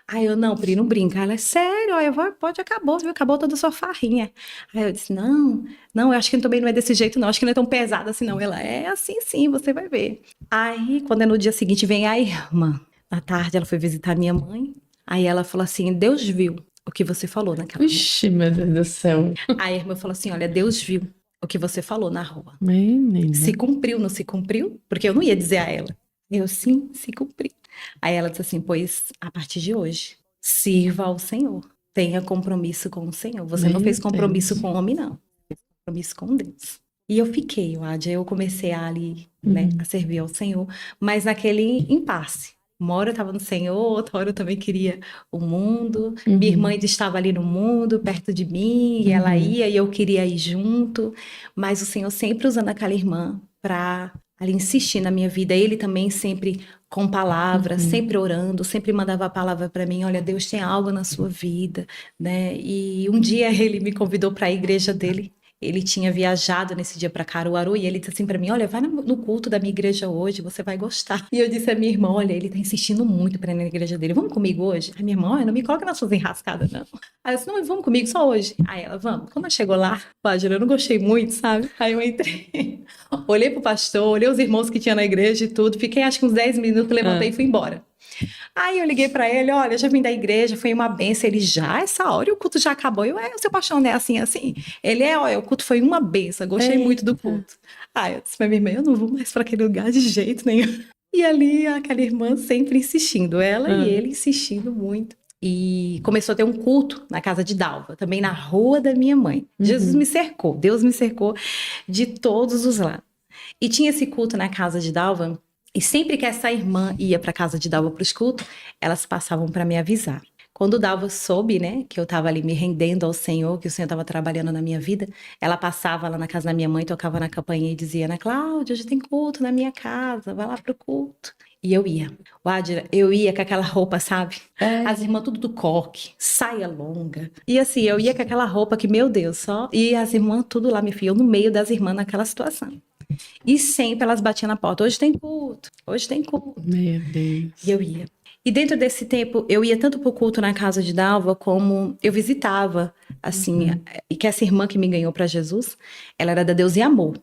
Aí eu, não, Pri, não brinca. Ela, é sério? Aí eu, pode, acabou, viu? Acabou toda a sua farrinha. Aí eu disse, não, eu acho que também não é desse jeito não, acho que não é tão pesado assim não. Ela, é assim sim, você vai ver. Aí, quando é no dia seguinte, vem a irmã. À tarde, ela foi visitar minha mãe. Aí ela falou assim, Deus viu o que você falou naquela rua. Ixi, meu Deus do céu. Aí a irmã falou assim, olha, Deus viu o que você falou na rua. Menina. Se cumpriu, não se cumpriu? Porque eu não ia dizer a ela. Eu, sim, se cumpriu. Aí ela disse assim, pois, a partir de hoje, sirva ao Senhor. Tenha compromisso com o Senhor. Você não fez compromisso com o homem, não. Fez compromisso com Deus. E eu fiquei, Ládia, eu comecei ali, né, a servir ao Senhor, mas naquele impasse. Uma hora eu estava no Senhor, outra hora eu também queria o mundo. Minha irmã ainda estava ali no mundo, perto de mim, e ela ia e eu queria ir junto. Mas o Senhor sempre usando aquela irmã para ali insistir na minha vida. Ele também sempre com palavras, sempre orando, sempre mandava a palavra para mim. Olha, Deus tem algo na sua vida, né? E um dia ele me convidou para a igreja dele. Ele tinha viajado nesse dia para Caruaru e ele disse assim para mim: olha, vai no culto da minha igreja hoje, você vai gostar. E eu disse à minha irmã: olha, ele tá insistindo muito para ir na igreja dele, vamos comigo hoje? A minha irmã: olha, não me coloca nas suas enrascadas, não. Aí eu disse: não, mas vamos comigo só hoje. Aí ela: vamos. Quando ela chegou lá, Bárbara, eu não gostei muito, sabe? Aí eu entrei, olhei pro pastor, olhei os irmãos que tinha na igreja e tudo, fiquei acho que uns 10 minutos, levantei e fui embora. Aí eu liguei pra ele: olha, eu já vim da igreja, foi uma bênção. Ele: já, essa hora, e o culto já acabou. Eu: o seu paixão não é assim, assim? Ele: olha, o culto foi uma bênção, gostei muito do culto. Aí eu disse pra minha irmã: eu não vou mais pra aquele lugar de jeito nenhum. E ali, aquela irmã sempre insistindo, ela e ele insistindo muito. E começou a ter um culto na casa de Dalva, também na rua da minha mãe. Jesus me cercou, Deus me cercou de todos os lados. E tinha esse culto na casa de Dalva, e sempre que essa irmã ia para casa de Dalva para os cultos, elas passavam para me avisar. Quando Dalva soube, né, que eu estava ali me rendendo ao Senhor, que o Senhor estava trabalhando na minha vida, ela passava lá na casa da minha mãe, tocava na campainha e dizia: Ana Cláudia, hoje tem culto na minha casa, vai lá pro culto. E eu ia. Wádira, eu ia com aquela roupa, sabe? As irmãs tudo do coque, saia longa. E assim, eu ia com aquela roupa que, meu Deus, só... E as irmãs tudo lá, me eu no meio das irmãs naquela situação. E sempre elas batiam na porta: hoje tem culto, hoje tem culto. Meu Deus. E eu ia. E dentro desse tempo, eu ia tanto pro culto na casa de Dalva, como eu visitava, assim, e que essa irmã que me ganhou para Jesus, ela era da Deus e Amor.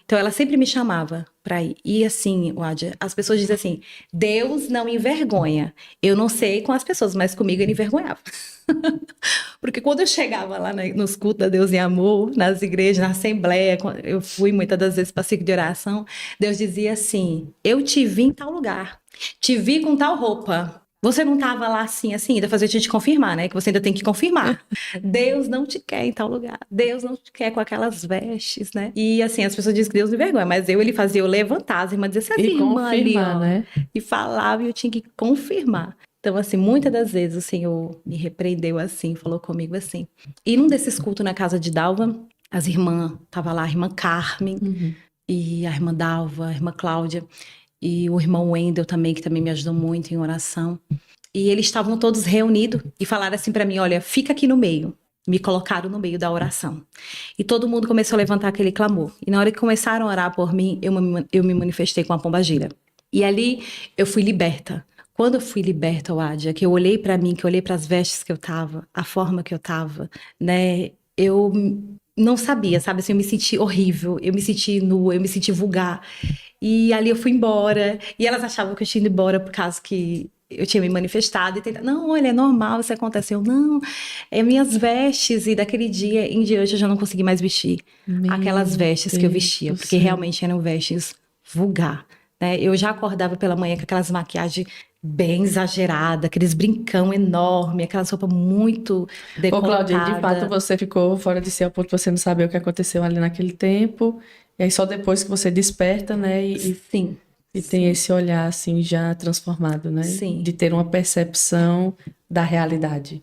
Então ela sempre me chamava para ir. E assim, Wádira, as pessoas dizem assim: Deus não envergonha. Eu não sei com as pessoas, mas comigo ele envergonhava. Porque quando eu chegava lá nos cultos da Deus e Amor, nas igrejas, na assembleia, eu fui muitas das vezes para ciclo de oração, Deus dizia assim: eu te vi em tal lugar, te vi com tal roupa. Você não estava lá assim, ainda fazer a gente confirmar, né? Que você ainda tem que confirmar. Deus não te quer em tal lugar. Deus não te quer com aquelas vestes, né? E assim, as pessoas dizem que Deus me vergonha, mas ele fazia eu levantar, as irmãs diziam assim: irmã ali, ó, né? e falava e eu tinha que confirmar. Então, assim, muitas das vezes o Senhor me repreendeu assim, falou comigo assim. E num desses cultos na casa de Dalva, as irmãs, tava lá a irmã Carmen, e a irmã Dalva, a irmã Cláudia, e o irmão Wendel também, que também me ajudou muito em oração. E eles estavam todos reunidos e falaram assim para mim: olha, fica aqui no meio. Me colocaram no meio da oração. E todo mundo começou a levantar aquele clamor. E na hora que começaram a orar por mim, eu me manifestei com a pombagira. E ali eu fui liberta. Quando eu fui liberta, Wádira, que eu olhei para mim, que eu olhei para as vestes que eu tava, a forma que eu tava, né? Eu não sabia, sabe? Assim, eu me senti horrível, eu me senti nua, eu me senti vulgar. E ali eu fui embora. E elas achavam que eu tinha ido embora por causa que eu tinha me manifestado. E tentava: não, olha, é normal, isso aconteceu. Não, é minhas vestes. E daquele dia em diante eu já não consegui mais vestir aquelas vestes que eu vestia, porque realmente eram vestes vulgar, né? Eu já acordava pela manhã com aquelas maquiagens bem exageradas, aqueles brincão enorme, aquelas roupas muito decotadas. Ô, Cláudia, de fato você ficou fora de si ao ponto de você não saber o que aconteceu ali naquele tempo. E aí só depois que você desperta, né? Sim. E tem esse olhar assim já transformado, né? Sim. De ter uma percepção da realidade.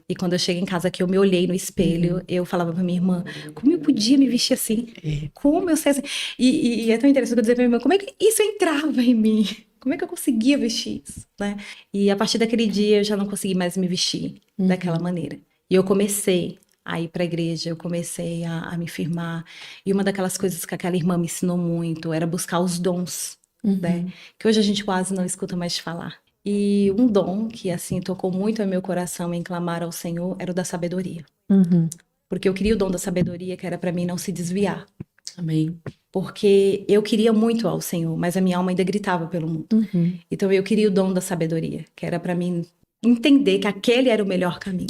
E quando eu cheguei em casa, que eu me olhei no espelho, eu falava pra minha irmã: como eu podia me vestir assim? Como eu sei assim? E é tão interessante que eu dizer pra minha irmã: como é que isso entrava em mim? Como é que eu conseguia vestir isso, né? E a partir daquele dia eu já não consegui mais me vestir daquela maneira. E eu comecei a ir para a igreja, eu comecei a me firmar. E uma daquelas coisas que aquela irmã me ensinou muito era buscar os dons, né? Que hoje a gente quase não escuta mais falar. E um dom que, assim, tocou muito ao meu coração em clamar ao Senhor era o da sabedoria. Porque eu queria o dom da sabedoria, que era para mim não se desviar. Amém. Porque eu queria muito ao Senhor, mas a minha alma ainda gritava pelo mundo. Então eu queria o dom da sabedoria, que era para mim entender que aquele era o melhor caminho.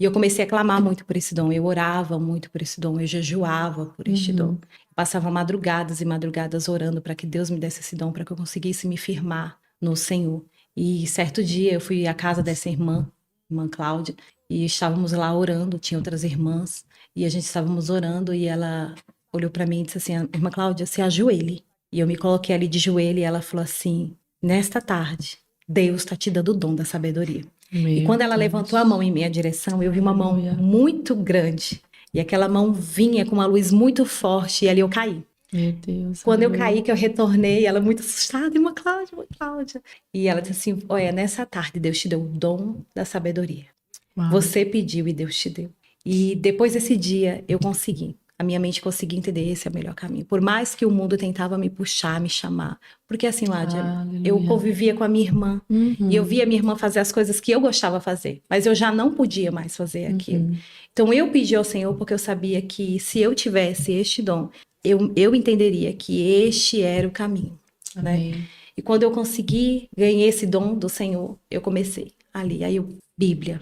E eu comecei a clamar muito por esse dom, eu orava muito por esse dom, eu jejuava por este dom. Passava madrugadas e madrugadas orando para que Deus me desse esse dom, para que eu conseguisse me firmar no Senhor. E certo dia eu fui à casa dessa irmã Cláudia, e estávamos lá orando, tinha outras irmãs, e a gente estávamos orando e ela olhou para mim e disse assim: irmã Cláudia, se ajoelhe. E eu me coloquei ali de joelho e ela falou assim: nesta tarde, Deus está te dando o dom da sabedoria. E quando ela levantou a mão em minha direção, eu vi uma mão muito grande. E aquela mão vinha com uma luz muito forte e ali eu caí. Meu Deus. Quando eu caí, que eu retornei, ela muito assustada: irmã Cláudia, irmã Cláudia. E ela disse assim: olha, nessa tarde Deus te deu o dom da sabedoria. Uau. Você pediu e Deus te deu. E depois desse dia eu consegui. a minha mente conseguia entender esse é o melhor caminho. Por mais que o mundo tentava me puxar, me chamar. Porque assim, Ládia, eu convivia com a minha irmã. E eu via a minha irmã fazer as coisas que eu gostava de fazer. Mas eu já não podia mais fazer aquilo. Então eu pedi ao Senhor porque eu sabia que se eu tivesse este dom, eu entenderia que este era o caminho. Né? E quando eu consegui, ganhei esse dom do Senhor, eu comecei ali. Aí Bíblia.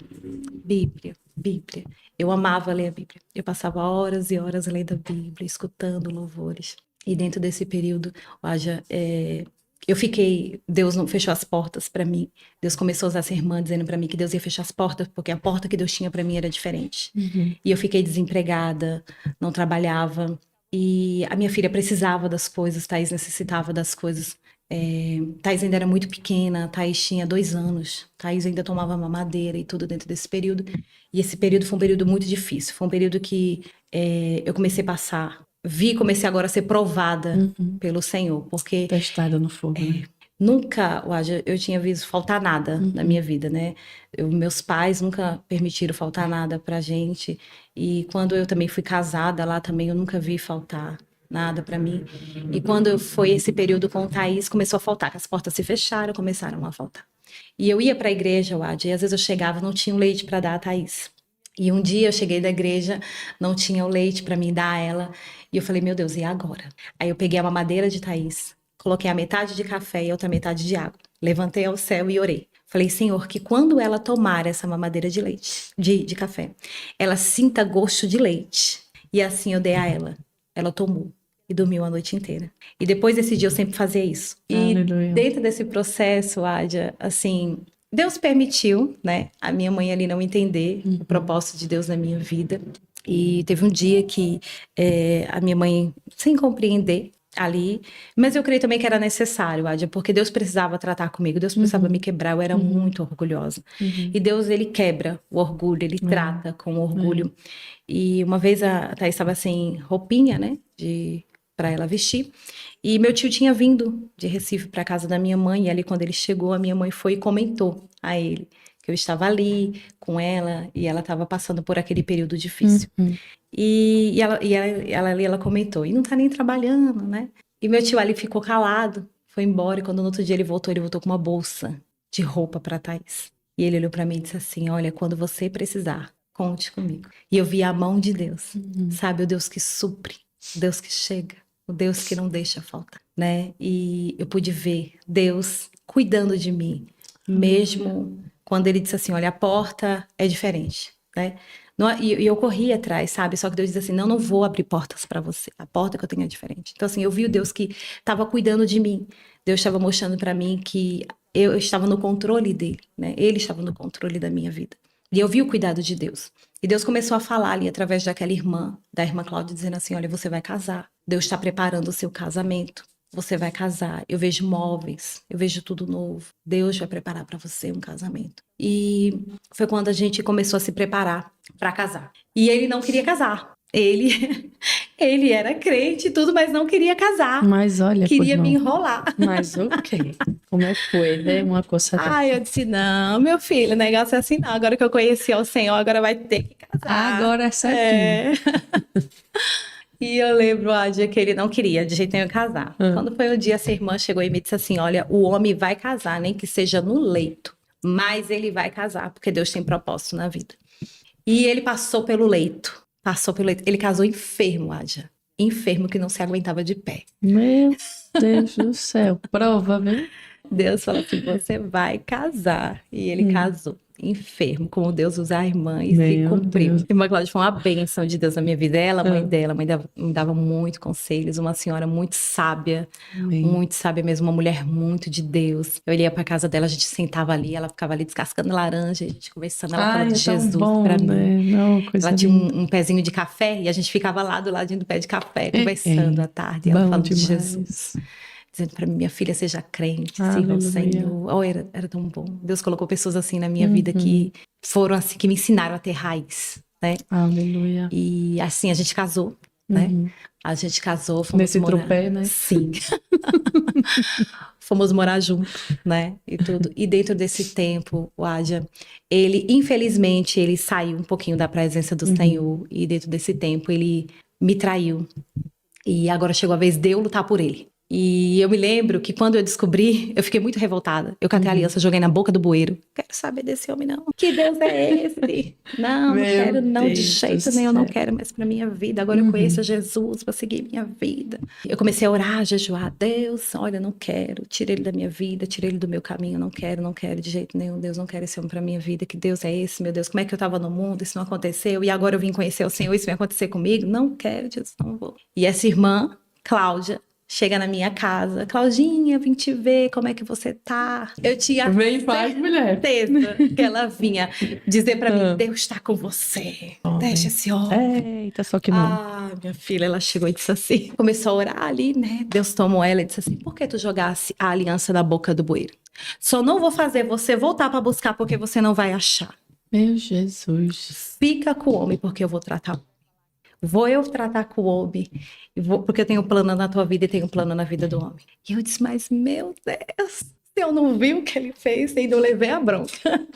Eu amava ler a Bíblia. Eu passava horas e horas lendo a Bíblia, escutando louvores. E dentro desse período, Deus não fechou as portas para mim. Deus começou a usar essa irmã dizendo para mim que Deus ia fechar as portas, porque a porta que Deus tinha para mim era diferente. E eu fiquei desempregada, não trabalhava. E a minha filha precisava das coisas, Thaís necessitava das coisas. Thaís ainda era muito pequena, Thaís tinha 2 anos, Thaís ainda tomava mamadeira e tudo dentro desse período. E esse período foi um período muito difícil, foi um período que eu comecei a passar, comecei agora a ser provada pelo Senhor, porque... Testada no fogo, né? Nunca, eu tinha visto faltar nada na minha vida, né? Meus pais nunca permitiram faltar nada pra gente, e quando eu também fui casada lá também, eu nunca vi faltar nada para mim. E quando foi esse período com o Thaís, começou a faltar, que as portas se fecharam, começaram a faltar. E eu ia para a igreja, Wad, e às vezes eu chegava, não tinha um leite para dar a Thaís. E um dia eu cheguei da igreja, não tinha o leite para mim dar a ela, e eu falei, meu Deus, e agora? Aí eu peguei a mamadeira de Thaís, coloquei a metade de café e a outra metade de água. Levantei ao céu e orei. Falei, Senhor, que quando ela tomar essa mamadeira de leite, de café, ela sinta gosto de leite. E assim eu dei a ela. Ela tomou. E dormiu a noite inteira. E depois desse dia eu sempre fazia isso. E dentro desse processo, Ádia, assim, Deus permitiu, né, a minha mãe ali não entender o propósito de Deus na minha vida. E teve um dia que a minha mãe, sem compreender ali, mas eu creio também que era necessário, Ádia, porque Deus precisava tratar comigo, Deus precisava me quebrar, eu era muito orgulhosa. E Deus, ele quebra o orgulho, ele trata com orgulho. E uma vez a Thaís estava sem roupinha, né, para ela vestir. E meu tio tinha vindo de Recife para casa da minha mãe, e ali quando ele chegou, a minha mãe foi e comentou a ele que eu estava ali com ela, e ela estava passando por aquele período difícil. E ela comentou, e não tá nem trabalhando, né? E meu tio ali ficou calado, foi embora, e quando no outro dia ele voltou com uma bolsa de roupa para Thaís. E ele olhou para mim e disse assim, olha, quando você precisar, conte comigo. E eu vi a mão de Deus, sabe? O Deus que supre, o Deus que chega, o Deus que não deixa faltar, né? E eu pude ver Deus cuidando de mim, mesmo quando ele disse assim, olha, a porta é diferente, né? E eu corri atrás, sabe? Só que Deus disse assim, não vou abrir portas para você, a porta que eu tenho é diferente. Então assim, eu vi o Deus que estava cuidando de mim, Deus estava mostrando para mim que eu estava no controle dele, né? Ele estava no controle da minha vida. E eu vi o cuidado de Deus. E Deus começou a falar ali através daquela irmã, da irmã Cláudia, dizendo assim, olha, você vai casar. Deus está preparando o seu casamento. Você vai casar. Eu vejo móveis, eu vejo tudo novo. Deus vai preparar para você um casamento. E foi quando a gente começou a se preparar para casar. E ele não queria casar. Ele era crente e tudo, mas não queria casar. Mas olha, queria me enrolar. Mas ok. Como é que foi, né? Uma coisa dessa. Ai, eu disse, não, meu filho, o negócio é assim não. Agora que eu conheci o Senhor, agora vai ter que casar. Agora é certinho. E eu lembro, Ádia, que ele não queria de jeito nenhum casar. Quando foi um dia, essa irmã chegou e me disse assim, olha, o homem vai casar, nem que seja no leito. Mas ele vai casar, porque Deus tem propósito na vida. E ele passou pelo leito. Ele casou enfermo, Ádia. Enfermo que não se aguentava de pé. Meu Deus do céu. Prova, viu? Deus falou assim, você vai casar. E ele casou. Enfermo, como Deus usa a irmã e se cumpriu. A irmã Cláudia foi uma bênção de Deus na minha vida. Ela, mãe dela, me dava muito conselhos, uma senhora muito sábia mesmo, uma mulher muito de Deus. Eu ia pra casa dela, a gente sentava ali, ela ficava ali descascando laranja, a gente conversando, ela falando de Jesus pra mim. Ela tinha um pezinho de café e a gente ficava lá do ladinho do pé de café, conversando à tarde, ela falando de Jesus. Dizendo para mim, minha filha, seja crente, sirva ao Senhor. Oh, era tão bom. Deus colocou pessoas assim na minha vida que foram assim, que me ensinaram a ter raiz, né? Aleluia. E assim, a gente casou, né? A gente casou, fomos nesse morar... tropé, né? Sim. Fomos morar juntos, né? E tudo. E dentro desse tempo, o Ádia, ele, infelizmente, ele saiu um pouquinho da presença do Senhor. E dentro desse tempo, ele me traiu. E agora chegou a vez de eu lutar por ele. E eu me lembro que quando eu descobri, eu fiquei muito revoltada. Eu catei a aliança, joguei na boca do bueiro. Quero saber desse homem, não. Que Deus é esse? Não, não quero, não, de jeito nenhum, eu não quero mais pra minha vida. Agora eu conheço Jesus pra seguir minha vida. Eu comecei a orar, a jejuar. Deus, olha, não quero. Tira ele da minha vida, tira ele do meu caminho. Não quero de jeito nenhum. Deus, não quero esse homem pra minha vida. Que Deus é esse, meu Deus? Como é que eu tava no mundo? Isso não aconteceu. E agora eu vim conhecer o Senhor, isso vai acontecer comigo? Não quero, Jesus, não vou. E essa irmã, Cláudia, chega na minha casa. Claudinha, vim te ver, como é que você tá? Eu tinha Vem, faz, mulher. certeza que ela vinha dizer pra mim, Deus tá com você. Deixa esse homem. Eita, só que não. Ah, minha filha, ela chegou e disse assim, começou a orar ali, né? Deus tomou ela e disse assim, por que tu jogasse a aliança na boca do bueiro? Só não vou fazer você voltar pra buscar porque você não vai achar. Meu Jesus. Fica com o homem porque eu vou tratar. Vou eu tratar com o homem, porque eu tenho um plano na tua vida e tenho um plano na vida do homem. E eu disse, mas meu Deus, se eu não vi o que ele fez, ainda eu levei a bronca.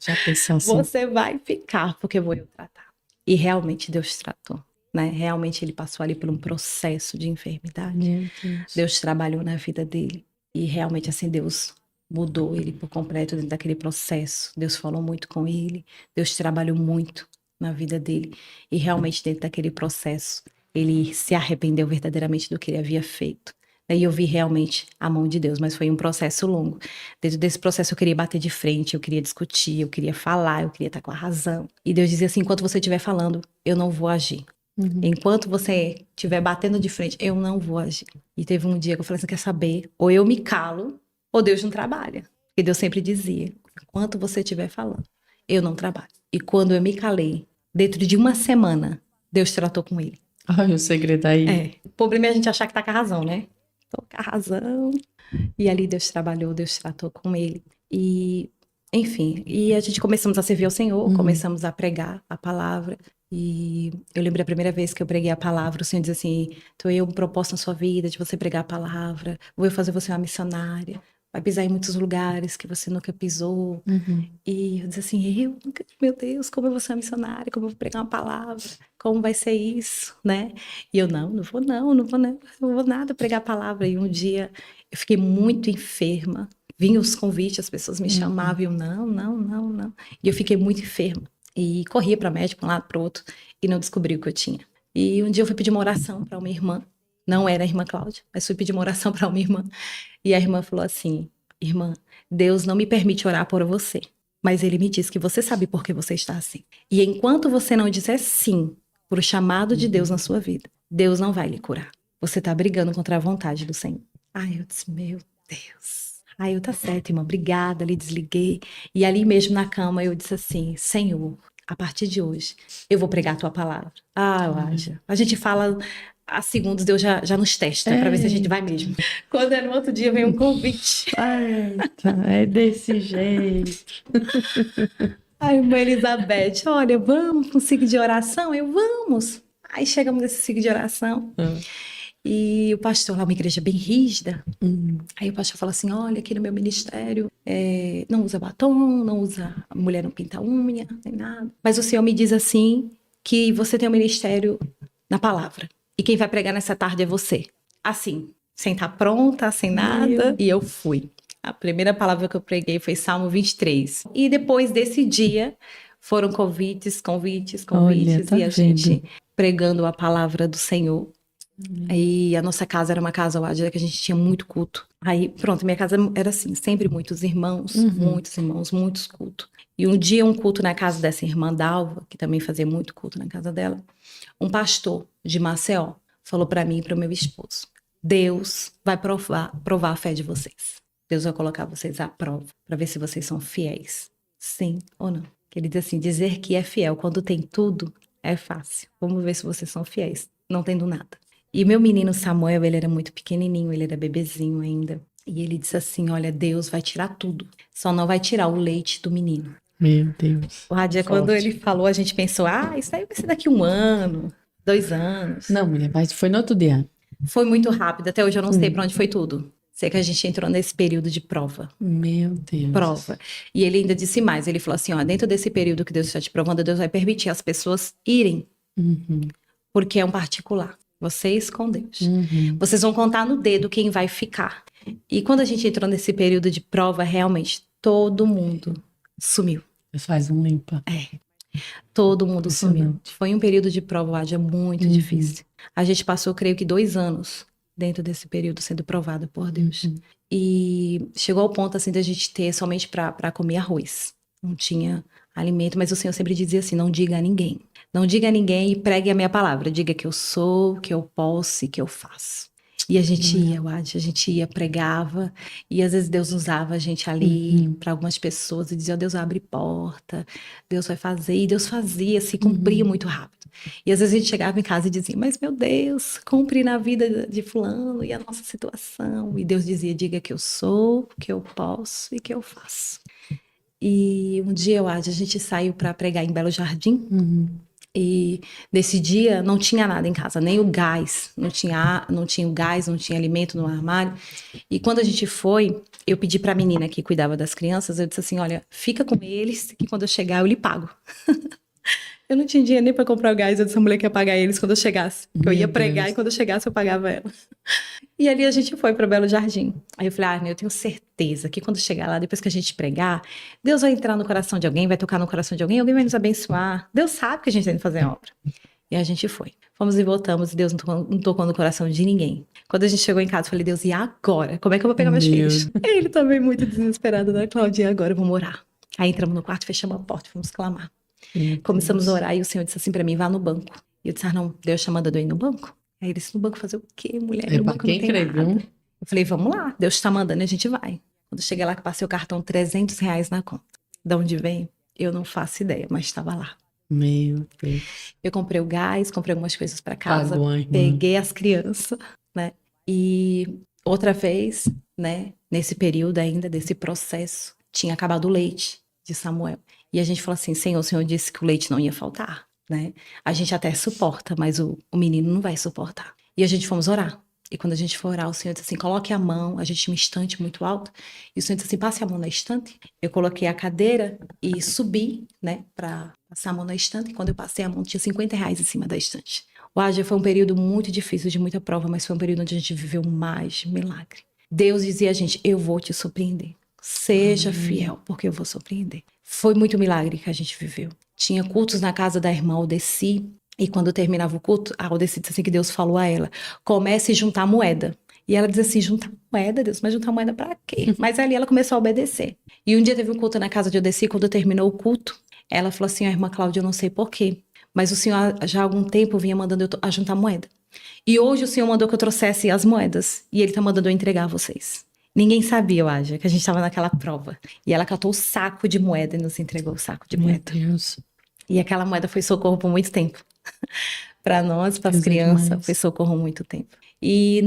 Já pensou assim? Você vai ficar, porque vou eu tratar. E realmente Deus tratou, né? Realmente ele passou ali por um processo de enfermidade. Meu Deus. Deus trabalhou na vida dele. E realmente assim, Deus mudou ele por completo dentro daquele processo. Deus falou muito com ele. Deus trabalhou muito na vida dele. E realmente dentro daquele processo, ele se arrependeu verdadeiramente do que ele havia feito. Daí eu vi realmente a mão de Deus, mas foi um processo longo. Dentro desse processo eu queria bater de frente, eu queria discutir, eu queria falar, eu queria estar com a razão. E Deus dizia assim, enquanto você estiver falando, eu não vou agir. Enquanto você estiver batendo de frente, eu não vou agir. E teve um dia que eu falei assim, quer saber? Ou eu me calo, ou Deus não trabalha. E Deus sempre dizia, enquanto você estiver falando, eu não trabalho. E quando eu me calei, dentro de uma semana, Deus tratou com ele. Ai, o segredo aí. É, o problema é a gente achar que tá com a razão, né? Tô com a razão. E ali Deus trabalhou, Deus tratou com ele. E, enfim, e a gente começamos a servir ao Senhor, começamos a pregar a palavra. E eu lembro a primeira vez que eu preguei a palavra, o Senhor diz assim, tô eu um propósito na sua vida de você pregar a palavra, vou eu fazer você uma missionária, vai pisar em muitos lugares que você nunca pisou. E eu disse assim, eu nunca, meu Deus, como eu vou ser uma missionária, como eu vou pregar uma palavra, como vai ser isso, né? E eu, não vou nada pregar a palavra. E um dia eu fiquei muito enferma, vinham os convites, as pessoas me chamavam, e eu, não. E eu fiquei muito enferma. E corria para médico, para um lado, para o outro, e não descobri o que eu tinha. E um dia eu fui pedir uma oração para uma irmã, não era a irmã Cláudia, mas fui pedir uma oração para uma irmã. E a irmã falou assim, irmã, Deus não me permite orar por você, mas ele me diz que você sabe por que você está assim. E enquanto você não disser sim para o chamado de Deus na sua vida, Deus não vai lhe curar. Você está brigando contra a vontade do Senhor. Ai, eu disse, meu Deus. Ai, eu tá certo, irmã, obrigada, ali desliguei. E ali mesmo na cama eu disse assim, Senhor, a partir de hoje, eu vou pregar a tua palavra. Ah, Ládia, a gente fala há segundos, Deus já nos testa para ver se a gente vai mesmo. Quando é no outro dia, vem um convite. Eita, é desse jeito. Ai, irmã Elizabeth, olha, vamos para um ciclo de oração? Eu, vamos. Aí chegamos nesse ciclo de oração. E o pastor, lá uma igreja bem rígida, aí o pastor fala assim, olha, aqui no meu ministério, não usa batom, não usa, a mulher não pinta unha, nem nada. Mas o Senhor me diz assim, que você tem um ministério na palavra. E quem vai pregar nessa tarde é você. Assim, sem estar pronta, sem nada. E eu fui. A primeira palavra que eu preguei foi Salmo 23. E depois desse dia, foram convites. Olha, tá e a vendo? gente pregando a palavra do Senhor. Aí a nossa casa era uma casa lá, que a gente tinha muito culto. Aí, pronto, minha casa era assim, sempre muitos irmãos, muitos cultos. E um dia, um culto na casa dessa irmã Dalva, que também fazia muito culto na casa dela, um pastor de Maceió falou para mim e para o meu esposo, Deus vai provar a fé de vocês. Deus vai colocar vocês à prova, para ver se vocês são fiéis. Sim ou não? Ele diz assim, dizer que é fiel quando tem tudo é fácil. Vamos ver se vocês são fiéis, não tendo nada. E meu menino Samuel, ele era muito pequenininho, ele era bebezinho ainda. E ele disse assim, olha, Deus vai tirar tudo, só não vai tirar o leite do menino. Meu Deus. O Radia, quando ele falou, a gente pensou, isso aí vai ser daqui 1 ano, 2 anos. Não, mulher, mas foi no outro dia. Foi muito rápido, até hoje eu não sei para onde foi tudo. Sei que a gente entrou nesse período de prova. Meu Deus. Prova. E ele ainda disse mais, ele falou assim, dentro desse período que Deus está te provando, Deus vai permitir as pessoas irem porque é um particular. Vocês com Deus. Uhum. Vocês vão contar no dedo quem vai ficar. E quando a gente entrou nesse período de prova, realmente, todo mundo sumiu. Deus faz um limpa. Todo mundo sumiu. Impressionante. Foi um período de prova, Ádia, muito Uhum. difícil. A gente passou, creio que 2 anos dentro desse período sendo provado por Deus. Uhum. E chegou ao ponto, assim, da gente ter somente para comer arroz. Não tinha alimento, mas o Senhor sempre dizia assim, não diga a ninguém. Não diga a ninguém e pregue a minha palavra. Diga que eu sou, que eu posso e que eu faço. E a gente ia, Wad, a gente ia, pregava, e às vezes Deus usava a gente ali para algumas pessoas e dizia, Deus abre porta, Deus vai fazer, e Deus fazia, se cumpria muito rápido. E às vezes a gente chegava em casa e dizia, mas meu Deus, cumpre na vida de fulano e a nossa situação. E Deus dizia, diga que eu sou, que eu posso e que eu faço. E um dia, Wad, a gente saiu para pregar em Belo Jardim, e nesse dia não tinha nada em casa, nem o gás, não tinha o gás, não tinha alimento no armário. E quando a gente foi, eu pedi para a menina que cuidava das crianças, eu disse assim, olha, fica com eles, que quando eu chegar eu lhe pago. Eu não tinha dinheiro nem para comprar o gás, eu disse a mulher que ia pagar eles quando eu chegasse. Que eu ia pregar e quando eu chegasse eu pagava ela. E ali a gente foi para Belo Jardim. Aí eu falei, Arne, eu tenho certeza que quando chegar lá, depois que a gente pregar, Deus vai entrar no coração de alguém, vai tocar no coração de alguém vai nos abençoar. Deus sabe que a gente tem que fazer a obra. E a gente foi. Fomos e voltamos e Deus não tocou no coração de ninguém. Quando a gente chegou em casa, eu falei, Deus, e agora? Como é que eu vou pegar meus filhos? Ele também muito desesperado, né, Claudinha? Agora vamos orar. Aí entramos no quarto, fechamos a porta e fomos clamar. Começamos a orar e o Senhor disse assim pra mim, vá no banco. E eu disse, não, Deus chamando eu ir no banco? Aí ele disse, no banco fazer o quê, mulher? No banco não tem nada. Eu falei, vamos lá, Deus tá mandando e a gente vai. Quando eu cheguei lá, que passei o cartão, R$300 na conta. De onde vem? Eu não faço ideia, mas estava lá. Meu Deus. Eu comprei o gás, comprei algumas coisas pra casa, Pagou, hein? peguei as crianças, né? E outra vez, né, nesse período ainda, desse processo, tinha acabado o leite de Samuel. E a gente falou assim, Senhor, o Senhor disse que o leite não ia faltar, né? A gente até suporta, mas o menino não vai suportar. E a gente fomos orar. E quando a gente for orar, o Senhor disse assim, coloque a mão, a gente tinha uma estante muito alta, e o Senhor disse assim, passe a mão na estante. Eu coloquei a cadeira e subi, né, para passar a mão na estante, e quando eu passei a mão, tinha R$50 em cima da estante. O Ágia foi um período muito difícil, de muita prova, mas foi um período onde a gente viveu mais milagre. Deus dizia a gente, eu vou te surpreender. Seja fiel, porque eu vou surpreender. Foi muito milagre que a gente viveu. Tinha cultos na casa da irmã Aldeci, e quando terminava o culto, a Aldeci disse assim que Deus falou a ela, comece a juntar moeda. E ela diz assim, juntar moeda, Deus, mas juntar moeda pra quê? Mas ali ela começou a obedecer. E um dia teve um culto na casa de Aldeci, quando terminou o culto, ela falou assim, a irmã Cláudia, eu não sei porquê, mas o Senhor já há algum tempo vinha mandando eu a juntar moeda. E hoje o Senhor mandou que eu trouxesse as moedas, e Ele tá mandando eu entregar a vocês. Ninguém sabia, eu acho, que a gente estava naquela prova. E ela catou o saco de moeda e nos entregou o saco de moeda. Meu Deus. E aquela moeda foi socorro por muito tempo. Para nós, para as Deus é crianças, demais. foi socorro muito tempo. E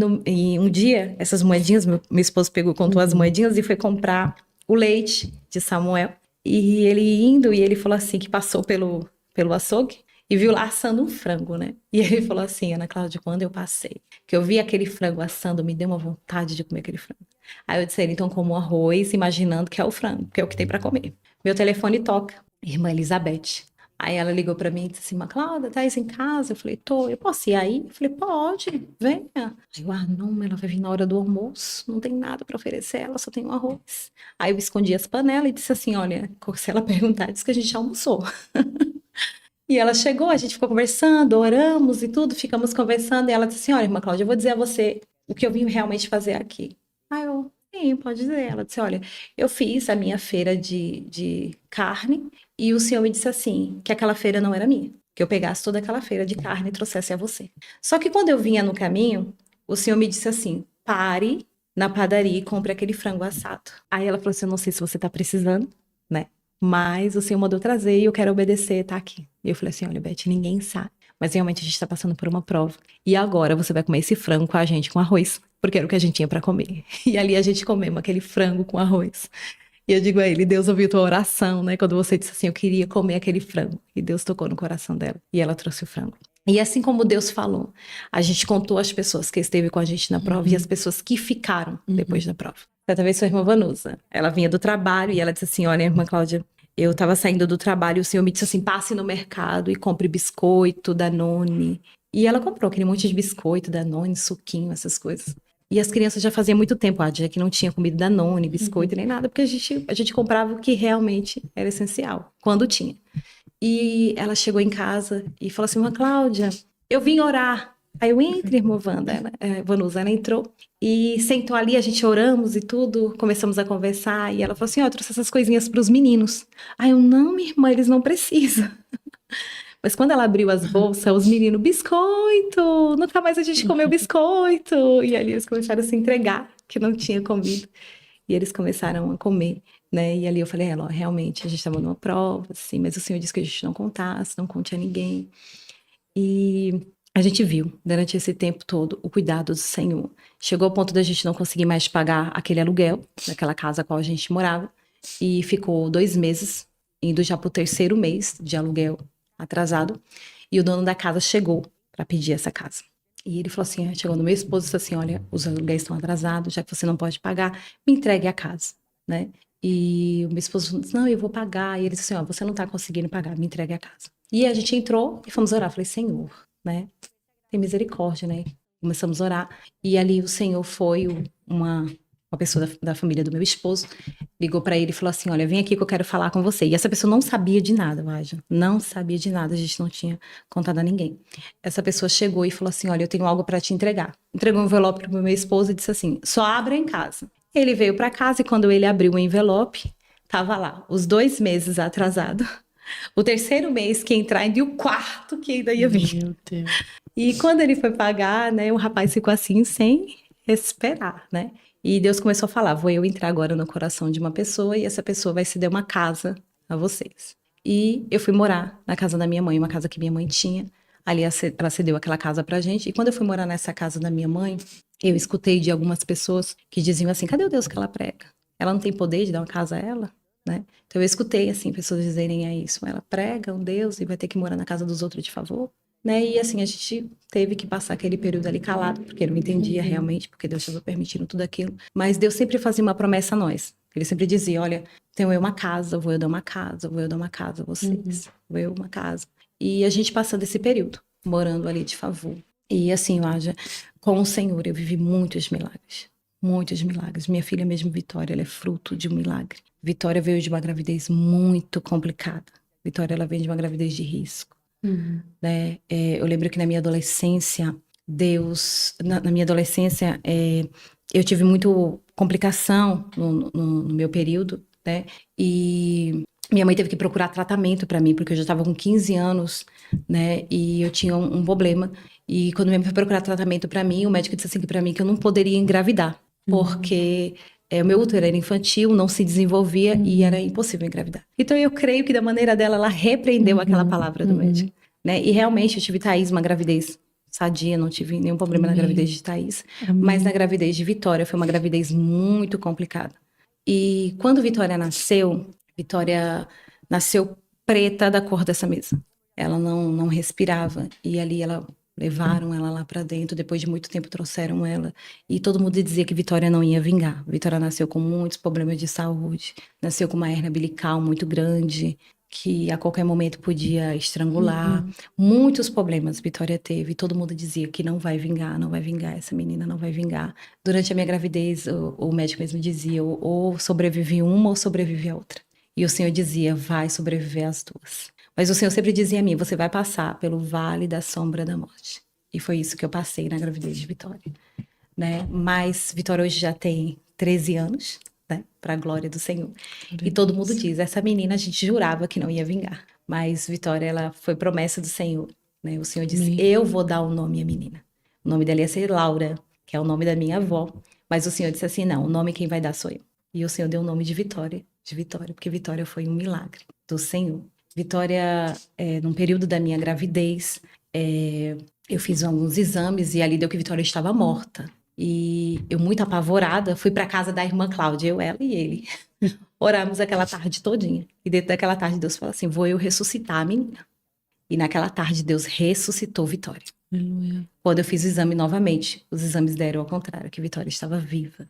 um dia, essas moedinhas, meu esposo contou as moedinhas e foi comprar o leite de Samuel. E ele indo, e ele falou assim, que passou pelo açougue e viu lá assando um frango, né? E ele falou assim, Ana Cláudia, quando eu passei, que eu vi aquele frango assando, me deu uma vontade de comer aquele frango. Aí eu disse a ele, então como arroz, imaginando que é o frango, que é o que tem para comer. Meu telefone toca, irmã Elizabeth. Aí ela ligou para mim e disse assim, Cláudia, tá em casa? Eu falei, tô, eu posso ir aí? Eu falei, pode, venha. Aí eu, não, ela vai vir na hora do almoço, não tem nada para oferecer, ela só tem um arroz. Aí eu escondi as panelas e disse assim, olha, se ela perguntar, diz que a gente já almoçou. E ela chegou, a gente ficou conversando, oramos e tudo, ficamos conversando, e ela disse assim, olha, irmã Cláudia, eu vou dizer a você o que eu vim realmente fazer aqui. Aí eu, sim, pode dizer. Ela disse, olha, eu fiz a minha feira de carne, e o Senhor me disse assim, que aquela feira não era minha, que eu pegasse toda aquela feira de carne e trouxesse a você. Só que quando eu vinha no caminho, o Senhor me disse assim, pare na padaria e compre aquele frango assado. Aí ela falou assim, eu não sei se você tá precisando, né? Mas o Senhor mandou trazer e eu quero obedecer, tá aqui. E eu falei assim, olha, Beth, ninguém sabe, mas realmente a gente tá passando por uma prova. E agora você vai comer esse frango com a gente, com arroz, porque era o que a gente tinha pra comer. E ali a gente comemos aquele frango com arroz. E eu digo a ele, Deus ouviu tua oração, né? Quando você disse assim, eu queria comer aquele frango. E Deus tocou no coração dela. E ela trouxe o frango. E assim como Deus falou, a gente contou as pessoas que esteve com a gente na prova e as pessoas que ficaram depois da prova. Certa vez sua irmã Vanusa, ela vinha do trabalho e ela disse assim, olha, irmã Cláudia, eu estava saindo do trabalho e o Senhor me disse assim, passe no mercado e compre biscoito, Danone E ela comprou aquele monte de biscoito, Danone, suquinho, essas coisas. E as crianças já faziam muito tempo, já que não tinha comido Danone, biscoito nem nada, porque a gente comprava o que realmente era essencial, quando tinha. E ela chegou em casa e falou assim, irmã Cláudia, eu vim orar. Aí eu entrei, irmã Wanda, Vanusa, ela entrou e sentou ali, a gente oramos e tudo, começamos a conversar, e ela falou assim, eu trouxe essas coisinhas para os meninos. Aí eu, não, minha irmã, eles não precisam. Mas quando ela abriu as bolsas, os meninos, biscoito, nunca mais a gente comeu biscoito. E ali eles começaram a se entregar, que não tinha comido. E eles começaram a comer, né? E ali eu falei, ó, realmente, a gente estava numa prova, assim, mas o Senhor disse que a gente não contasse, não conte a ninguém. E a gente viu, durante esse tempo todo, o cuidado do Senhor. Chegou ao ponto da gente não conseguir mais pagar aquele aluguel, daquela casa a qual a gente morava. E ficou 2 meses, indo já para o 3º mês de aluguel atrasado. E o dono da casa chegou para pedir essa casa. E ele falou assim, chegou no meu esposo e disse assim, olha, os aluguéis estão atrasados, já que você não pode pagar, me entregue a casa, né? E o meu esposo disse, não, eu vou pagar. E ele disse assim, ó, você não está conseguindo pagar, me entregue a casa. E a gente entrou e fomos orar. Eu falei, Senhor, né? Tem misericórdia, né? Começamos a orar. E ali o Senhor foi uma pessoa da família do meu esposo, ligou para ele e falou assim, olha, vem aqui que eu quero falar com você. E essa pessoa não sabia de nada, Vaja. Não sabia de nada, a gente não tinha contado a ninguém. Essa pessoa chegou e falou assim, olha, eu tenho algo para te entregar. Entregou um envelope pro meu esposo e disse assim, só abra em casa. Ele veio para casa e quando ele abriu o envelope, tava lá, os 2 meses atrasado. O 3º mês que ia entrar e o 4º que ainda ia vir. Meu Deus. E quando ele foi pagar, né, o rapaz ficou assim, sem esperar, né? E Deus começou a falar, vou eu entrar agora no coração de uma pessoa e essa pessoa vai ceder uma casa a vocês. E eu fui morar na casa da minha mãe, uma casa que minha mãe tinha. Ali ela cedeu aquela casa pra gente. E quando eu fui morar nessa casa da minha mãe, eu escutei de algumas pessoas que diziam assim, cadê o Deus que ela prega? Ela não tem poder de dar uma casa a ela? Né? Então eu escutei assim pessoas dizerem isso, ela prega um Deus e vai ter que morar na casa dos outros de favor, né? E assim a gente teve que passar aquele período ali calado, porque não entendia realmente, porque Deus estava permitindo tudo aquilo. Mas Deus sempre fazia uma promessa a nós. Ele sempre dizia, olha, tenho eu uma casa, vou eu dar uma casa, vou eu dar uma casa a vocês, vou eu uma casa. E a gente passando esse período, morando ali de favor. E assim, Ládia, com o Senhor eu vivi muitos milagres. Muitos milagres. Minha filha mesmo, Vitória, ela é fruto de um milagre. Vitória veio de uma gravidez muito complicada. Vitória, ela vem de uma gravidez de risco. Né? Eu lembro que na minha adolescência, eu tive muito complicação no meu período, né? E minha mãe teve que procurar tratamento para mim, porque eu já estava com 15 anos, né? E eu tinha um problema. E quando minha mãe foi procurar tratamento para mim, o médico disse assim para mim que eu não poderia engravidar, porque o meu útero era infantil, não se desenvolvia e era impossível engravidar. Então eu creio que da maneira dela, ela repreendeu aquela palavra do médico, né? E realmente eu tive, Thaís, uma gravidez sadia, não tive nenhum problema na gravidez de Thaís, mas na gravidez de Vitória foi uma gravidez muito complicada. E quando Vitória nasceu preta da cor dessa mesa. Ela não respirava e ali levaram ela lá para dentro, depois de muito tempo trouxeram ela e todo mundo dizia que Vitória não ia vingar. Vitória nasceu com muitos problemas de saúde, nasceu com uma hérnia umbilical muito grande, que a qualquer momento podia estrangular. Muitos problemas Vitória teve, e todo mundo dizia que não vai vingar, essa menina não vai vingar. Durante a minha gravidez, o médico mesmo dizia, ou sobrevive uma ou sobrevive a outra. E o Senhor dizia, vai sobreviver as duas. Mas o Senhor sempre dizia a mim, você vai passar pelo vale da sombra da morte. E foi isso que eu passei na gravidez de Vitória, né? Mas Vitória hoje já tem 13 anos, né? Para a glória do Senhor. E todo mundo diz, essa menina a gente jurava que não ia vingar. Mas Vitória, ela foi promessa do Senhor, né? O Senhor disse, eu vou dar o nome à menina. O nome dela ia ser Laura, que é o nome da minha avó. Mas o Senhor disse assim, não, o nome quem vai dar sou eu. E o Senhor deu o nome de Vitória, porque Vitória foi um milagre do Senhor. Vitória, num período da minha gravidez, eu fiz alguns exames e ali deu que Vitória estava morta. E eu, muito apavorada, fui para casa da irmã Cláudia, ela e ele. Oramos aquela tarde todinha. E dentro daquela tarde Deus falou assim, vou eu ressuscitar a menina. E naquela tarde Deus ressuscitou Vitória. Aleluia. Quando eu fiz o exame novamente, os exames deram ao contrário, que Vitória estava viva,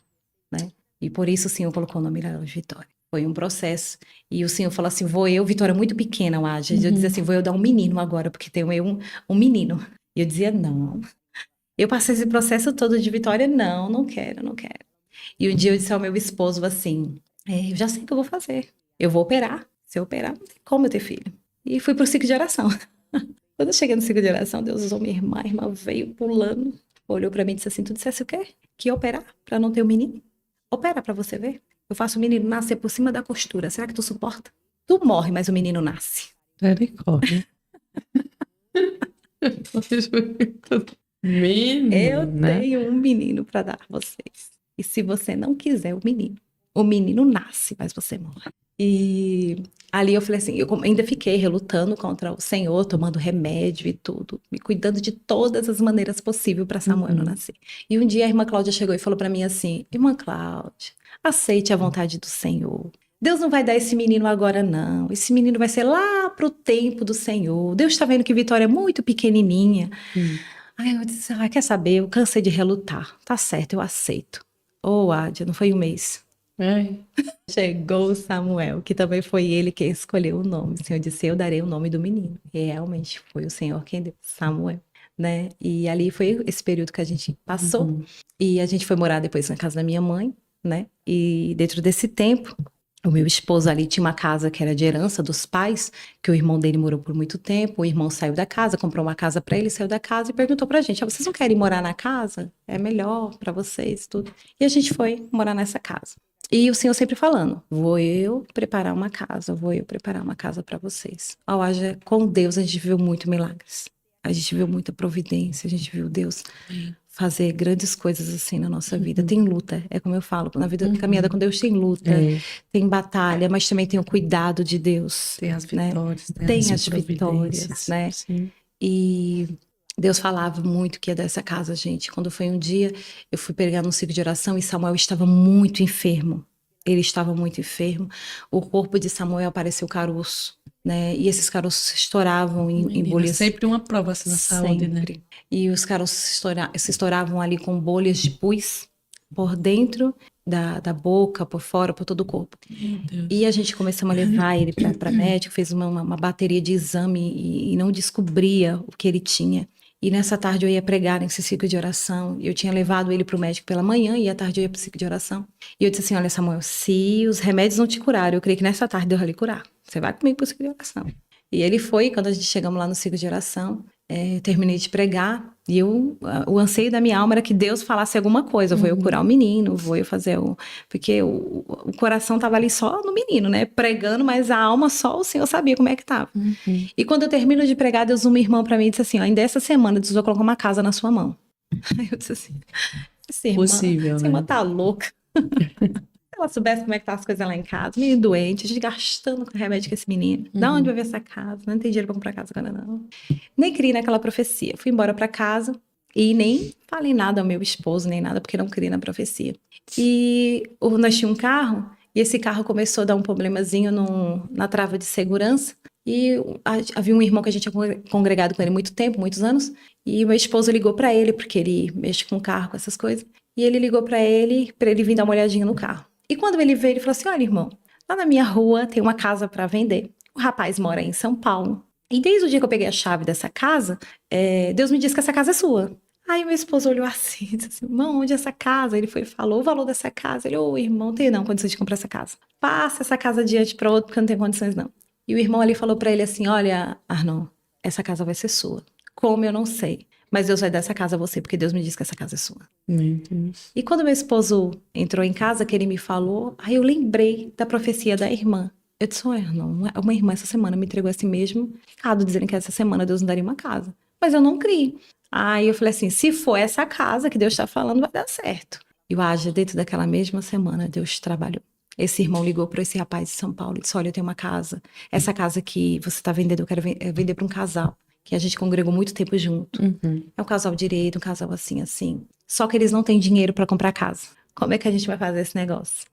né? E por isso o Senhor colocou o nome dela de Vitória. Foi um processo. E o Senhor falou assim, Vitória muito pequena, eu disse assim, vou eu dar um menino agora, porque tenho eu um menino. E eu dizia, não. Eu passei esse processo todo de Vitória, não quero, não quero. E um dia eu disse ao meu esposo assim, eu já sei o que eu vou fazer. Eu vou operar. Se eu operar, não tem como eu ter filho. E fui pro ciclo de oração. Quando eu cheguei no ciclo de oração, Deus usou minha irmã. A irmã veio pulando, olhou pra mim e disse assim, tu dissesse o quê? Que ia operar pra não ter um menino? Opera pra você ver. Eu faço o menino nascer por cima da costura. Será que tu suporta? Tu morre, mas o menino nasce. Misericórdia. Eu Menina. tenho um menino pra dar a vocês. E se você não quiser o menino nasce, mas você morre. E ali eu falei assim, eu ainda fiquei relutando contra o Senhor, tomando remédio e tudo, me cuidando de todas as maneiras possíveis para Samuel não nascer. E um dia a irmã Cláudia chegou e falou para mim assim, irmã Cláudia, aceite a vontade do Senhor. Deus não vai dar esse menino agora, não. Esse menino vai ser lá pro tempo do Senhor. Deus está vendo que Vitória é muito pequenininha. Aí eu disse, quer saber? Eu cansei de relutar. Tá certo, eu aceito. Ô, Ádia, não foi um mês. É. Chegou o Samuel, que também foi ele que escolheu o nome. O Senhor disse, eu darei o nome do menino. E realmente foi o Senhor quem deu, Samuel, né? E ali foi esse período que a gente passou. E a gente foi morar depois na casa da minha mãe, né? E dentro desse tempo, o meu esposo ali tinha uma casa que era de herança dos pais, que o irmão dele morou por muito tempo. O irmão saiu da casa, comprou uma casa para ele, saiu da casa e perguntou pra gente: vocês não querem morar na casa? É melhor para vocês, tudo. E a gente foi morar nessa casa. E o Senhor sempre falando: vou eu preparar uma casa, vou eu preparar uma casa para vocês. Ao agir com Deus, a gente viu muito milagres. A gente viu muita providência, a gente viu Deus fazer grandes coisas assim na nossa vida. Tem luta, é como eu falo, na vida caminhada com Deus tem luta, tem batalha, mas também tem o cuidado de Deus. Tem as né? vitórias, Tem as vitórias, né? Sim. E Deus falava muito que ia dessa casa, gente. Quando foi um dia, eu fui pregar num ciclo de oração e Samuel estava muito enfermo. Ele estava muito enfermo. O corpo de Samuel pareceu caroço, né? E esses caroços estouravam em bolhas. Sempre uma prova assim na saúde, né? E os caroços se estouravam ali com bolhas de pus por dentro da boca, por fora, por todo o corpo. E a gente começou a levar ele para médico, fez uma bateria de exame e não descobria o que ele tinha. E nessa tarde eu ia pregar nesse ciclo de oração. Eu tinha levado ele para o médico pela manhã e à tarde eu ia para o ciclo de oração. E eu disse assim, olha Samuel, se os remédios não te curaram, eu creio que nessa tarde Deus vai lhe curar. Você vai comigo para o ciclo de oração. E ele foi, quando a gente chegamos lá no ciclo de oração, terminei de pregar e o anseio da minha alma era que Deus falasse alguma coisa. Vou eu curar o menino, vou eu fazer porque o coração estava ali só no menino, né? Pregando, mas a alma só o Senhor sabia como é que estava. E quando eu termino de pregar, Deus uma irmã para mim e disse assim, ainda essa semana Deus vai colocar uma casa na sua mão. Aí eu disse assim, essa irmã tá louca. Se ela soubesse como é que tá as coisas lá em casa, menino doente, a gente gastando com remédio com esse menino. Da onde vai ver essa casa? Não tem dinheiro pra comprar casa agora, não. Nem criei naquela profecia. Fui embora pra casa e nem falei nada ao meu esposo, nem nada, porque não criei na profecia. E nós tínhamos um carro, e esse carro começou a dar um problemazinho na trava de segurança. E havia um irmão que a gente tinha congregado com ele muito tempo, muitos anos, e o meu esposo ligou pra ele, porque ele mexe com carro, com essas coisas, e ele ligou pra ele vir dar uma olhadinha no carro. E quando ele veio, ele falou assim, olha, irmão, lá na minha rua tem uma casa para vender. O rapaz mora em São Paulo. E desde o dia que eu peguei a chave dessa casa, Deus me disse que essa casa é sua. Aí meu esposo olhou assim, disse assim, irmão, onde é essa casa? Ele falou o valor dessa casa. Ele, irmão, tenho não condições de comprar essa casa. Passa essa casa adiante para outro, porque eu não tenho condições não. E o irmão ali falou para ele assim, olha, Arnon, essa casa vai ser sua. Como eu não sei. Mas Deus vai dar essa casa a você, porque Deus me disse que essa casa é sua. Meu Deus. E quando meu esposo entrou em casa, que ele me falou, aí eu lembrei da profecia da irmã. Eu disse, não, uma irmã essa semana me entregou esse mesmo recado, dizendo que essa semana Deus não daria uma casa. Mas eu não criei. Aí eu falei assim, se for essa casa que Deus está falando, vai dar certo. E o Ágia, dentro daquela mesma semana, Deus trabalhou. Esse irmão ligou para esse rapaz de São Paulo e disse, olha, eu tenho uma casa. Essa casa que você está vendendo, eu quero vender para um casal. Que a gente congregou muito tempo junto. É um casal direito, um casal assim, assim. Só que eles não têm dinheiro para comprar casa. Como é que a gente vai fazer esse negócio?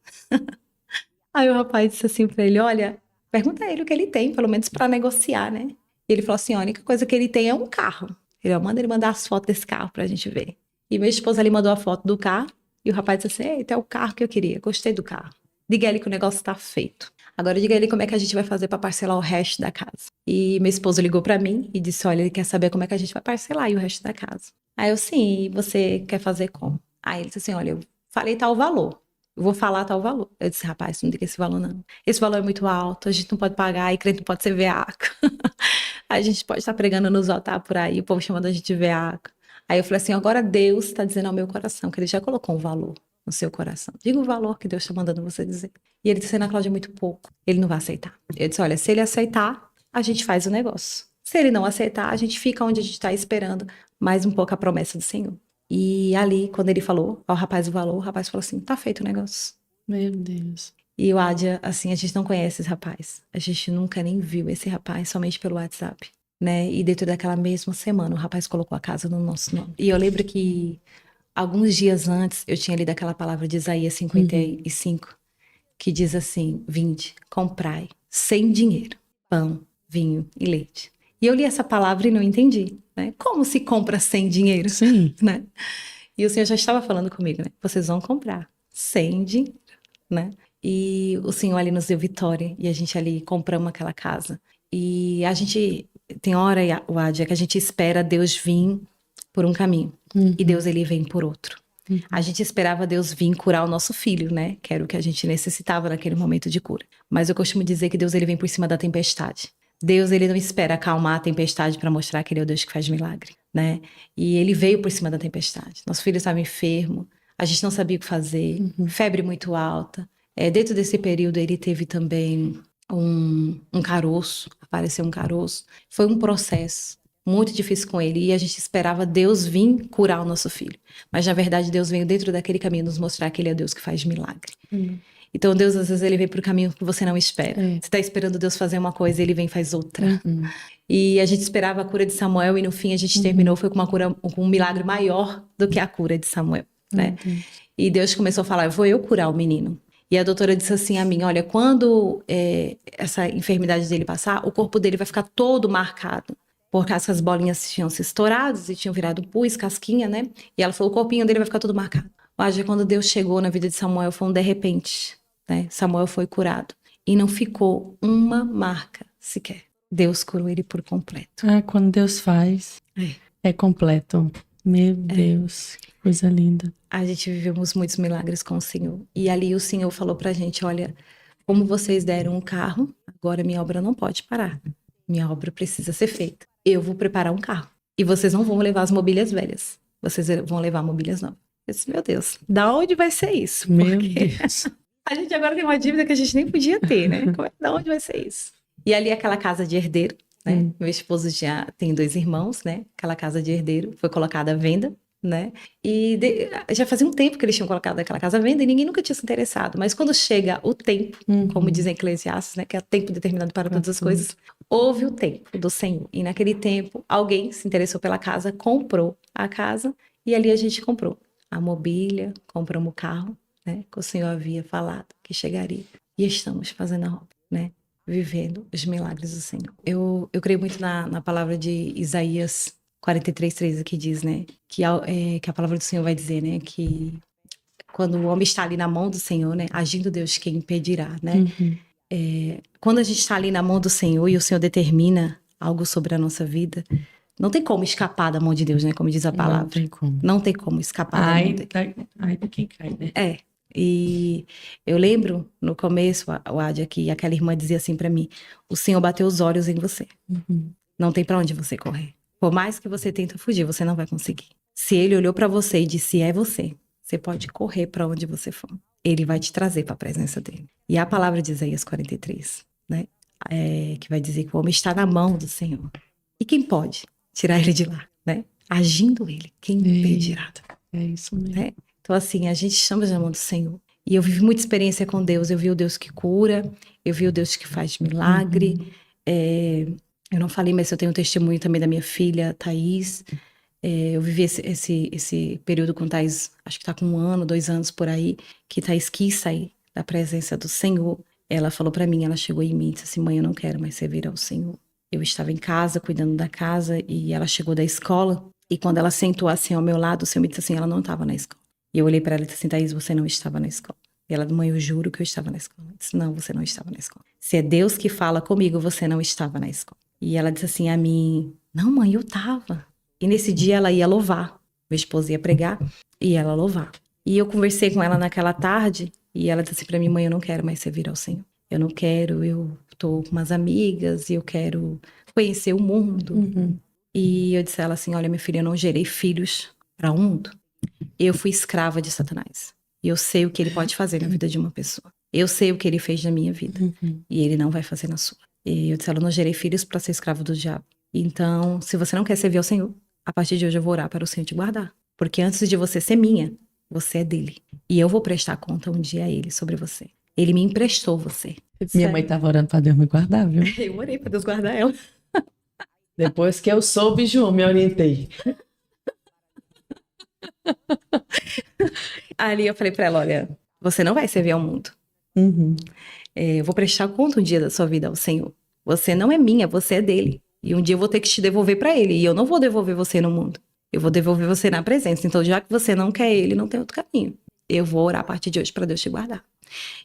Aí o rapaz disse assim pra ele, olha, pergunta a ele o que ele tem, pelo menos para negociar, né? E ele falou assim, a única coisa que ele tem é um carro. Manda ele mandar as fotos desse carro pra gente ver. E minha esposa ali mandou a foto do carro, e o rapaz disse assim, eita, é o carro que eu queria, gostei do carro. Diga a ele que o negócio tá feito. Agora diga ele como é que a gente vai fazer para parcelar o resto da casa. E meu esposo ligou para mim e disse, olha, ele quer saber como é que a gente vai parcelar aí o resto da casa. Aí eu, sim, e você quer fazer como? Aí ele disse assim, olha, eu falei tal valor. Eu vou falar tal valor. Eu disse, rapaz, não diga esse valor não. Esse valor é muito alto, a gente não pode pagar, e crente não pode ser veaco. A gente pode estar pregando nos altares por aí, o povo chamando a gente de veaco. Aí eu falei assim, agora Deus está dizendo ao meu coração, que ele já colocou um valor no seu coração. Diga o valor que Deus está mandando você dizer. E ele disse, Ana Cláudia, é muito pouco. Ele não vai aceitar. Eu disse, olha, se ele aceitar, a gente faz o negócio. Se ele não aceitar, a gente fica onde a gente está esperando mais um pouco a promessa do Senhor. E ali, quando ele falou ao rapaz o valor, o rapaz falou assim, tá feito o negócio. Meu Deus. E o Adia, assim, a gente não conhece esse rapaz. A gente nunca nem viu esse rapaz, somente pelo WhatsApp, né? E dentro daquela mesma semana, o rapaz colocou a casa no nosso nome. E eu lembro que alguns dias antes, eu tinha lido aquela palavra de Isaías 55, que diz assim, vinde, comprai, sem dinheiro, pão, vinho e leite. E eu li essa palavra e não entendi, né? Como se compra sem dinheiro? Sim. Né? E o Senhor já estava falando comigo, né? Vocês vão comprar sem dinheiro, né? E o Senhor ali nos deu vitória e a gente ali compramos aquela casa. E a gente, tem hora, Wadia, que a gente espera Deus vir por um caminho e Deus ele vem por outro. A gente esperava Deus vir curar o nosso filho, né? Que era o que a gente necessitava naquele momento de cura. Mas eu costumo dizer que Deus ele vem por cima da tempestade. Deus ele não espera acalmar a tempestade para mostrar que ele é o Deus que faz milagre, né? E ele veio por cima da tempestade. Nosso filho estava enfermo, a gente não sabia o que fazer, febre muito alta. Dentro desse período ele teve também um caroço, apareceu um caroço. Foi um processo muito difícil com ele e a gente esperava Deus vir curar o nosso filho. Mas na verdade Deus veio dentro daquele caminho nos mostrar que ele é o Deus que faz milagre. Então Deus às vezes ele vem para o caminho que você não espera. Você está esperando Deus fazer uma coisa, ele vem e faz outra. E a gente esperava a cura de Samuel e no fim a gente terminou foi com uma cura, com um milagre maior do que a cura de Samuel, né? E Deus começou a falar, vou eu curar o menino. E a doutora disse assim a mim, olha, quando essa enfermidade dele passar, o corpo dele vai ficar todo marcado. Porque as bolinhas tinham se estourado e tinham virado pus, casquinha, né? E ela falou, o corpinho dele vai ficar todo marcado. Mas quando Deus chegou na vida de Samuel, foi um de repente, né? Samuel foi curado. E não ficou uma marca sequer. Deus curou ele por completo. Quando Deus faz, é completo. Meu Deus, que coisa linda. A gente vivemos muitos milagres com o Senhor. E ali o Senhor falou pra gente, olha, como vocês deram um carro, agora minha obra não pode parar. Minha obra precisa ser feita. Eu vou preparar um carro. E vocês não vão levar as mobílias velhas. Vocês vão levar mobílias novas. Eu disse, meu Deus, da onde vai ser isso? Meu Porque Deus. a gente agora tem uma dívida que a gente nem podia ter, né? Da onde vai ser isso? E ali aquela casa de herdeiro, né? Meu esposo já tem 2 irmãos, né? Aquela casa de herdeiro foi colocada à venda, né? E já fazia um tempo que eles tinham colocado aquela casa à venda e ninguém nunca tinha se interessado. Mas quando chega o tempo, como dizem Eclesiastes, né? Que é tempo determinado para todas as coisas, houve o tempo do Senhor. E naquele tempo, alguém se interessou pela casa, comprou a casa e ali a gente comprou a mobília, compramos o carro, né? Que o Senhor havia falado que chegaria. E estamos fazendo a obra, né? Vivendo os milagres do Senhor. Eu creio muito na palavra de Isaías 43:3, que diz, né? Que a palavra do Senhor vai dizer, né? Que quando o homem está ali na mão do Senhor, né? Agindo Deus, quem impedirá, né? Quando a gente está ali na mão do Senhor e o Senhor determina algo sobre a nossa vida, não tem como escapar da mão de Deus, né? Como diz a palavra. Não tem como. Não tem como escapar da mão dele. Ai de quem cai, né? E eu lembro no começo, Wadia, que aquela irmã dizia assim pra mim, o Senhor bateu os olhos em você. Não tem pra onde você correr. Por mais que você tente fugir, você não vai conseguir. Se ele olhou pra você e disse, é você, você pode correr pra onde você for. Ele vai te trazer pra presença dele. E a palavra de Isaías 43, né? Que vai dizer que o homem está na mão do Senhor. E quem pode tirar ele de lá, né? Agindo ele, quem impedirá? É isso mesmo. Né? Então, assim, a gente chama na mão do Senhor. E eu vivi muita experiência com Deus. Eu vi o Deus que cura, eu vi o Deus que faz milagre. Eu não falei, mas eu tenho um testemunho também da minha filha, Thaís. Eu vivi esse período com Thaís, acho que está com 1 ano, 2 anos por aí, que Thaís quis sair da presença do Senhor. Ela falou para mim, ela chegou em mim e disse assim, mãe, eu não quero mais servir ao Senhor. Eu estava em casa, cuidando da casa, e ela chegou da escola, e quando ela sentou assim ao meu lado, o Senhor me disse assim, ela não estava na escola. E eu olhei para ela e disse assim, Thaís, você não estava na escola. E ela, mãe, eu juro que eu estava na escola. Eu disse, não, você não estava na escola. Se é Deus que fala comigo, você não estava na escola. E ela disse assim a mim, não, mãe, eu estava. E nesse dia ela ia louvar. Meu esposo ia pregar e ela louvar. E eu conversei com ela naquela tarde e ela disse assim pra mim, mãe, eu não quero mais servir ao Senhor. Eu não quero, eu tô com umas amigas e eu quero conhecer o mundo. E eu disse a ela assim, olha, minha filha, eu não gerei filhos para o mundo. Eu fui escrava de Satanás. E eu sei o que ele pode fazer na vida de uma pessoa. Eu sei o que ele fez na minha vida. E ele não vai fazer na sua. E eu disse a ela, eu não gerei filhos para ser escravo do diabo. Então, se você não quer servir ao Senhor, a partir de hoje eu vou orar para o Senhor te guardar. Porque antes de você ser minha, você é dele. E eu vou prestar conta um dia a ele sobre você. Ele me emprestou você. Minha mãe tava orando pra Deus me guardar, viu? Eu orei para Deus guardar ela. Depois que eu soube, João, me orientei. Ali eu falei para ela, olha, você não vai servir ao mundo. Eu vou prestar conta um dia da sua vida ao Senhor. Você não é minha, você é dele. E um dia eu vou ter que te devolver para ele. E eu não vou devolver você no mundo. Eu vou devolver você na presença. Então, já que você não quer ele, não tem outro caminho. Eu vou orar a partir de hoje para Deus te guardar.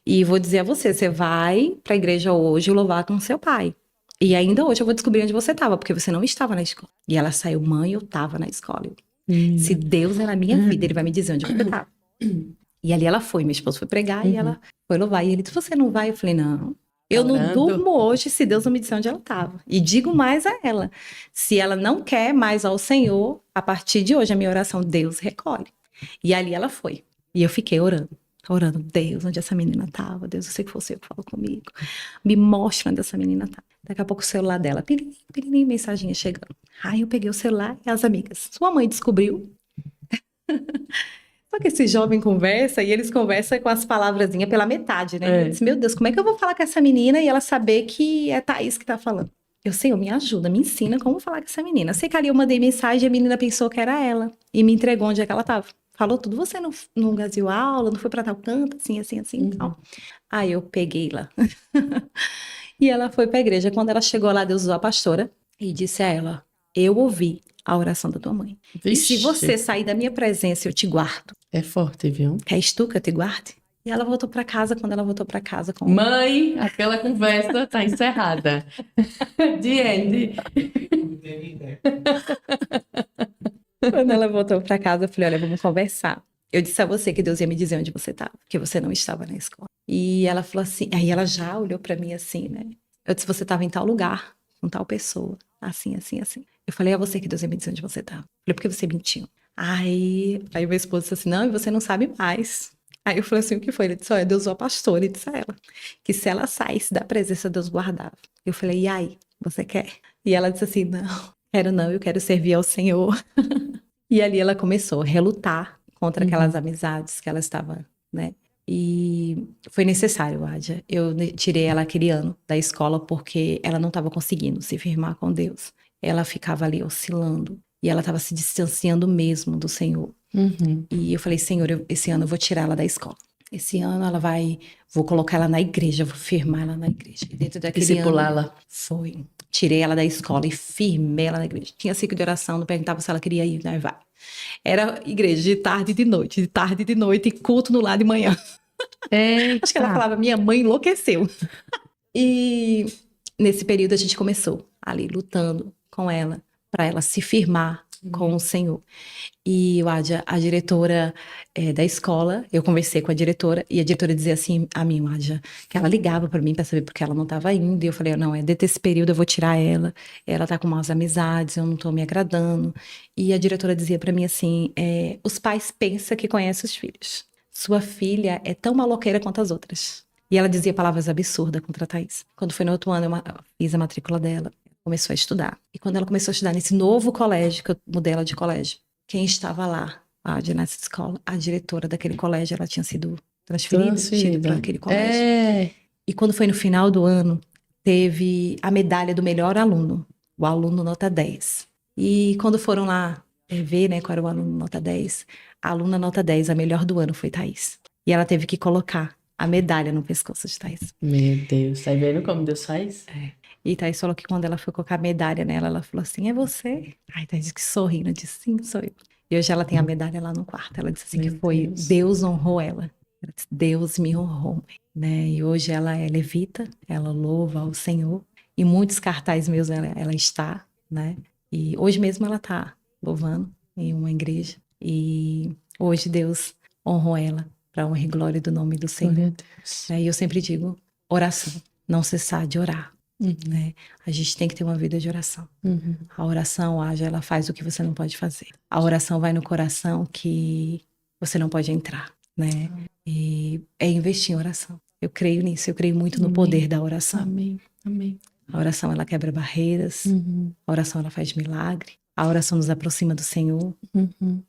E vou dizer a você, você vai para a igreja hoje louvar com seu pai. E ainda hoje eu vou descobrir onde você estava, porque você não estava na escola. E ela saiu, mãe, eu estava na escola. Se Deus é na minha vida, ele vai me dizer onde eu estava. E ali ela foi, meu esposo foi pregar e ela foi louvar. E ele disse, você não vai? Eu falei, não. Eu não durmo hoje se Deus não me disser onde ela estava. E digo mais a ela, se ela não quer mais ao Senhor, a partir de hoje a minha oração, Deus recolhe. E ali ela foi. E eu fiquei orando, Deus, onde essa menina estava? Deus, eu sei que foi você que falou comigo. Me mostra onde essa menina estava. Daqui a pouco o celular dela, piririm, mensaginha chegando. Aí eu peguei o celular e as amigas, sua mãe descobriu? Só que esse jovem conversa e eles conversam com as palavrazinhas pela metade, né? Eu disse, meu Deus, como é que eu vou falar com essa menina e ela saber que é Thaís que tá falando? Eu, Senhor, me ajuda, me ensina como falar com essa menina. Sei que ali eu mandei mensagem e a menina pensou que era ela e me entregou onde é que ela tava. Falou tudo, você não gaseou aula, não foi pra tal canto, assim, tal. Aí eu peguei lá. E ela foi pra igreja. Quando ela chegou lá, Deus usou a pastora e disse a ela, eu ouvi a oração da tua mãe. Vixe. E se você sair da minha presença, eu te guardo. É forte, viu? Queres tu que eu te guarde? E ela voltou pra casa, quando ela voltou pra casa com... Mãe, aquela conversa tá encerrada. The end. Quando ela voltou pra casa, eu falei, olha, vamos conversar. Eu disse a você que Deus ia me dizer onde você estava, porque você não estava na escola. E ela falou assim, aí ela já olhou pra mim assim, né? Eu disse, você estava em tal lugar, com tal pessoa, assim. Eu falei, é você que Deus ia me dizer onde você estava. Falei, por que você mentiu? Aí meu esposo disse assim, não, e você não sabe mais. Aí eu falei assim, o que foi? Ele disse, olha, Deus usou a pastora e disse a ela que se ela saísse da presença, Deus guardava. Eu falei, e aí, você quer? E ela disse assim, não, eu quero servir ao Senhor. E ali ela começou a relutar contra aquelas amizades que ela estava, né? E foi necessário, Adja. Eu tirei ela aquele ano da escola porque ela não estava conseguindo se firmar com Deus. Ela ficava ali oscilando e ela estava se distanciando mesmo do Senhor. E eu falei, Senhor, esse ano eu vou tirar ela da escola. Esse ano vou colocar ela na igreja, vou firmar ela na igreja. E dentro daquele Discipulá-la. Foi. Tirei ela da escola e firmei ela na igreja. Tinha ciclo de oração, não perguntava se ela queria ir, né? Vai. Era igreja de tarde e de noite, e culto no lar de manhã. Eita. Acho que ela falava, minha mãe enlouqueceu. E nesse período a gente começou ali lutando com ela, para ela se firmar com o Senhor. E a diretora da escola, eu conversei com a diretora, e a diretora dizia assim a mim, que ela ligava para mim para saber porque ela não estava indo, e eu falei, não, dentro desse período eu vou tirar ela tá com más amizades, eu não tô me agradando. E a diretora dizia para mim assim, os pais pensam que conhecem os filhos. Sua filha é tão maloqueira quanto as outras. E ela dizia palavras absurdas contra a Thaís. Quando foi no outro ano, eu fiz a matrícula dela, começou a estudar. E quando ela começou a estudar nesse novo colégio, que eu mudei ela de colégio, quem estava lá, nessa escola, a diretora daquele colégio, ela tinha sido transferida para aquele colégio. E quando foi no final do ano, teve a medalha do melhor aluno, o aluno nota 10. E quando foram lá ver, né, qual era o aluno nota 10, a aluna nota 10, a melhor do ano foi Thaís. E ela teve que colocar a medalha no pescoço de Thaís. Meu Deus, tá vendo como Deus faz? E Thaís falou que quando ela foi colocar a medalha nela, ela falou assim, é você? Aí Thaís disse que sorrindo, eu disse, sim, sou eu. E hoje ela tem a medalha lá no quarto. Ela disse assim que foi, Deus honrou ela. Ela disse, Deus me honrou, né? E hoje ela é levita, ela louva ao Senhor. Em muitos cartazes meus ela está, né? E hoje mesmo ela está louvando em uma igreja. E hoje Deus honrou ela para a honra e glória do nome do Senhor. Glória a Deus. E eu sempre digo, oração, não cessar de orar, né? A gente tem que ter uma vida de oração. A oração, ela faz o que você não pode fazer. A oração vai no coração que você não pode entrar, né? E é investir em oração. Eu creio nisso, eu creio muito no poder da oração. Amém. Amém. A oração, ela quebra barreiras. A oração, ela faz milagre. A oração nos aproxima do Senhor,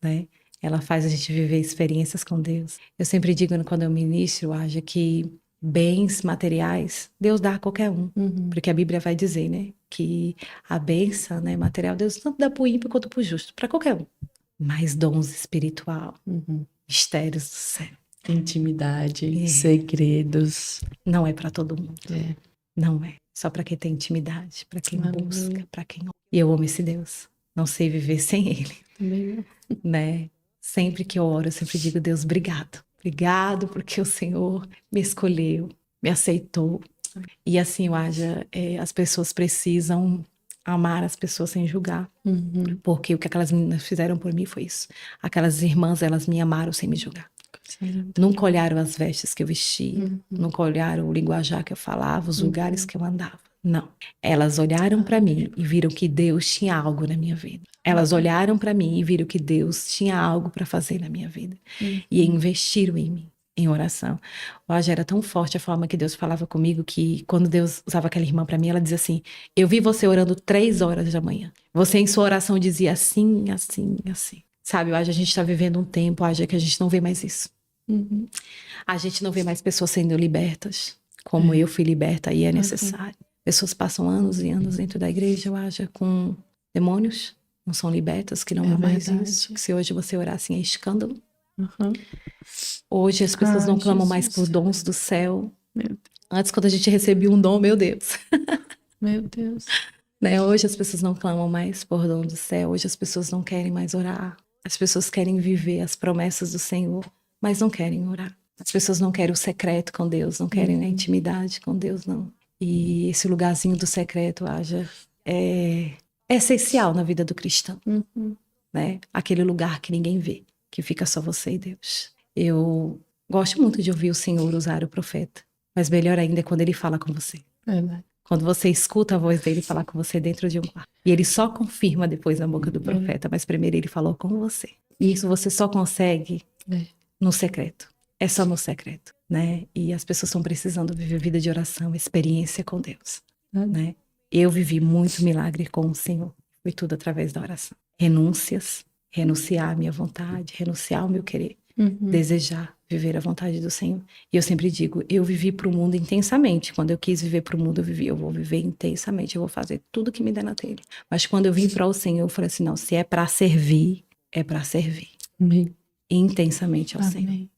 né? Ela faz a gente viver experiências com Deus. Eu sempre digo, quando eu ministro, Aja, que bens materiais, Deus dá a qualquer um. Porque a Bíblia vai dizer, né? Que a bênção, né, material, Deus tanto dá para o ímpio quanto para o justo, para qualquer um. Mas dons espiritual, mistérios do céu. Intimidade, segredos. Não é para todo mundo. É. Não é. Só para quem tem intimidade, para quem Aleluia. busca, para quem... E eu amo esse Deus. Não sei viver sem Ele, Também. né? Sempre que eu oro, eu sempre digo, Deus, obrigado. Obrigado porque o Senhor me escolheu, me aceitou. E assim, Aja, as pessoas precisam amar as pessoas sem julgar. Porque o que aquelas meninas fizeram por mim foi isso. Aquelas irmãs, elas me amaram sem me julgar. Nunca olharam as vestes que eu vestia, nunca olharam o linguajar que eu falava, os lugares que eu andava. Não. Elas olharam para mim e viram que Deus tinha algo na minha vida. Elas olharam para mim e viram que Deus tinha algo para fazer na minha vida. E investiram em mim, em oração. Hoje era tão forte a forma que Deus falava comigo que quando Deus usava aquela irmã para mim, ela dizia assim, eu vi você orando 3 horas da manhã. Você em sua oração dizia assim, assim, assim. Sabe, hoje a gente está vivendo um tempo, hoje que a gente não vê mais isso. A gente não vê mais pessoas sendo libertas, como eu fui liberta e é necessário. Pessoas passam anos e anos dentro da igreja, eu acho, com demônios, não são libertas, que não há mais isso. Que se hoje você orar assim é escândalo. Hoje as pessoas não clamam mais por dons do céu. Antes, quando a gente recebia um dom, meu Deus. Meu Deus. Né? Hoje as pessoas não clamam mais por dom do céu. Hoje as pessoas não querem mais orar. As pessoas querem viver as promessas do Senhor, mas não querem orar. As pessoas não querem o secreto com Deus, não querem a intimidade com Deus, não. E esse lugarzinho do secreto, Aja, é essencial na vida do cristão, né? Aquele lugar que ninguém vê, que fica só você e Deus. Eu gosto muito de ouvir o Senhor usar o profeta, mas melhor ainda é quando ele fala com você. Verdade. Quando você escuta a voz dele falar com você dentro de um quarto. E ele só confirma depois na boca do profeta, mas primeiro ele falou com você. E isso você só consegue no secreto. É só no secreto, né? E as pessoas estão precisando viver vida de oração, experiência com Deus, né? Eu vivi muito milagre com o Senhor. Foi tudo através da oração. Renúncias, renunciar à minha vontade, renunciar ao meu querer, desejar viver a vontade do Senhor. E eu sempre digo, eu vivi para o mundo intensamente. Quando eu quis viver para o mundo, eu vou viver intensamente, eu vou fazer tudo que me der na telha. Mas quando eu vim para o Senhor, eu falei assim, não, se é para servir, é para servir. Amém. Intensamente ao Senhor. Amém.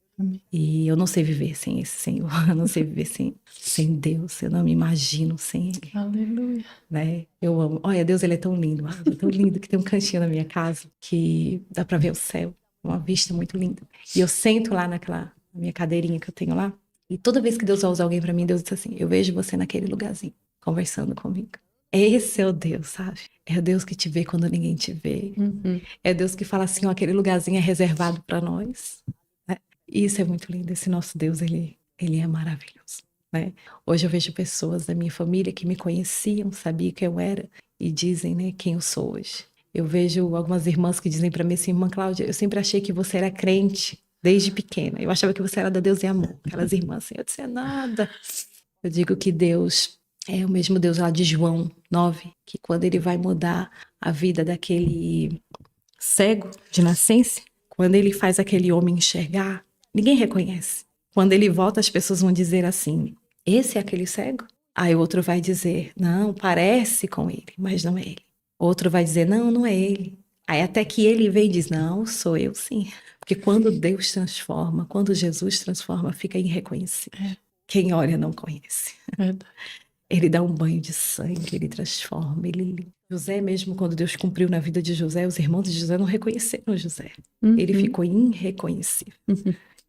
E eu não sei viver sem esse Senhor, eu não sei viver sem Deus, eu não me imagino sem Ele. Aleluia. Né? Eu amo. Olha, Deus, Ele é tão lindo, é tão lindo que tem um cantinho na minha casa que dá para ver o céu, uma vista muito linda. E eu sento lá na minha cadeirinha que eu tenho lá, e toda vez que Deus vai usar alguém para mim, Deus diz assim, eu vejo você naquele lugarzinho, conversando comigo. Esse é o Deus, sabe? É o Deus que te vê quando ninguém te vê. É Deus que fala assim, ó, aquele lugarzinho é reservado para nós. E isso é muito lindo, esse nosso Deus, ele é maravilhoso, né? Hoje eu vejo pessoas da minha família que me conheciam, sabiam quem eu era e dizem, né, quem eu sou hoje. Eu vejo algumas irmãs que dizem para mim assim, irmã Cláudia, eu sempre achei que você era crente desde pequena. Eu achava que você era da Deus e Amor, aquelas irmãs assim, eu disse, nada. Eu digo que Deus é o mesmo Deus lá de João 9, que quando ele vai mudar a vida daquele cego de nascença, quando ele faz aquele homem enxergar, ninguém reconhece. Quando ele volta, as pessoas vão dizer assim, esse é aquele cego? Aí o outro vai dizer, não, parece com ele, mas não é ele. Outro vai dizer, não, não é ele. Aí até que ele vem e diz, não, sou eu sim. Porque quando Deus transforma, quando Jesus transforma, fica irreconhecível. Quem olha não conhece. Ele dá um banho de sangue, ele transforma, ele limpa. José mesmo, quando Deus cumpriu na vida de José, os irmãos de José não reconheceram José. Ele ficou irreconhecível.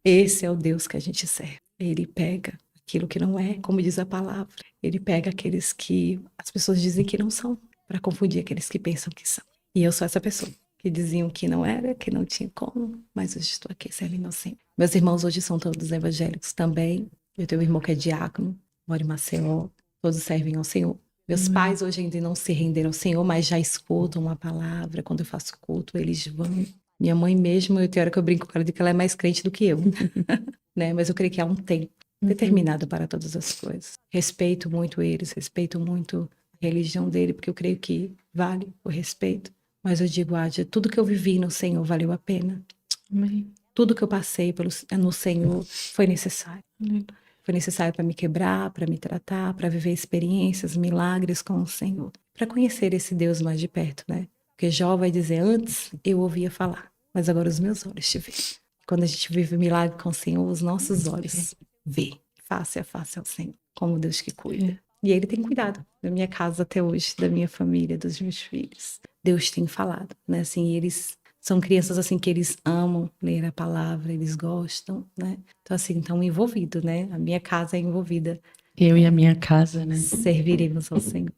Esse é o Deus que a gente serve. Ele pega aquilo que não é, como diz a palavra. Ele pega aqueles que as pessoas dizem que não são, para confundir aqueles que pensam que são. E eu sou essa pessoa, que diziam que não era, que não tinha como, mas hoje estou aqui servindo ao Senhor. Meus irmãos hoje são todos evangélicos também. Eu tenho um irmão que é diácono, mora em Maceió, todos servem ao Senhor. Meus pais hoje ainda não se renderam ao Senhor, mas já escutam uma palavra. Quando eu faço culto, eles vão. Minha mãe mesmo, eu tenho hora que eu brinco com ela de que ela é mais crente do que eu. Né? Mas eu creio que há um tempo determinado para todas as coisas. Respeito muito eles, respeito muito a religião dele, porque eu creio que vale o respeito. Mas eu digo, Adja, tudo que eu vivi no Senhor valeu a pena. Amém. Tudo que eu passei no Senhor foi necessário. Amém. Foi necessário para me quebrar, para me tratar, para viver experiências, milagres com o Senhor. Para conhecer esse Deus mais de perto, né? Porque Jó vai dizer, antes eu ouvia falar, mas agora os meus olhos te veem. Quando a gente vive milagre com o Senhor, os nossos olhos vê face a face ao Senhor, como Deus que cuida. E Ele tem cuidado da minha casa até hoje, da minha família, dos meus filhos. Deus tem falado, né? Assim, eles são crianças assim que eles amam ler a palavra, eles gostam, né? Então assim, estão envolvidos, né? A minha casa é envolvida. Eu e a minha casa, né? Serviremos ao Senhor.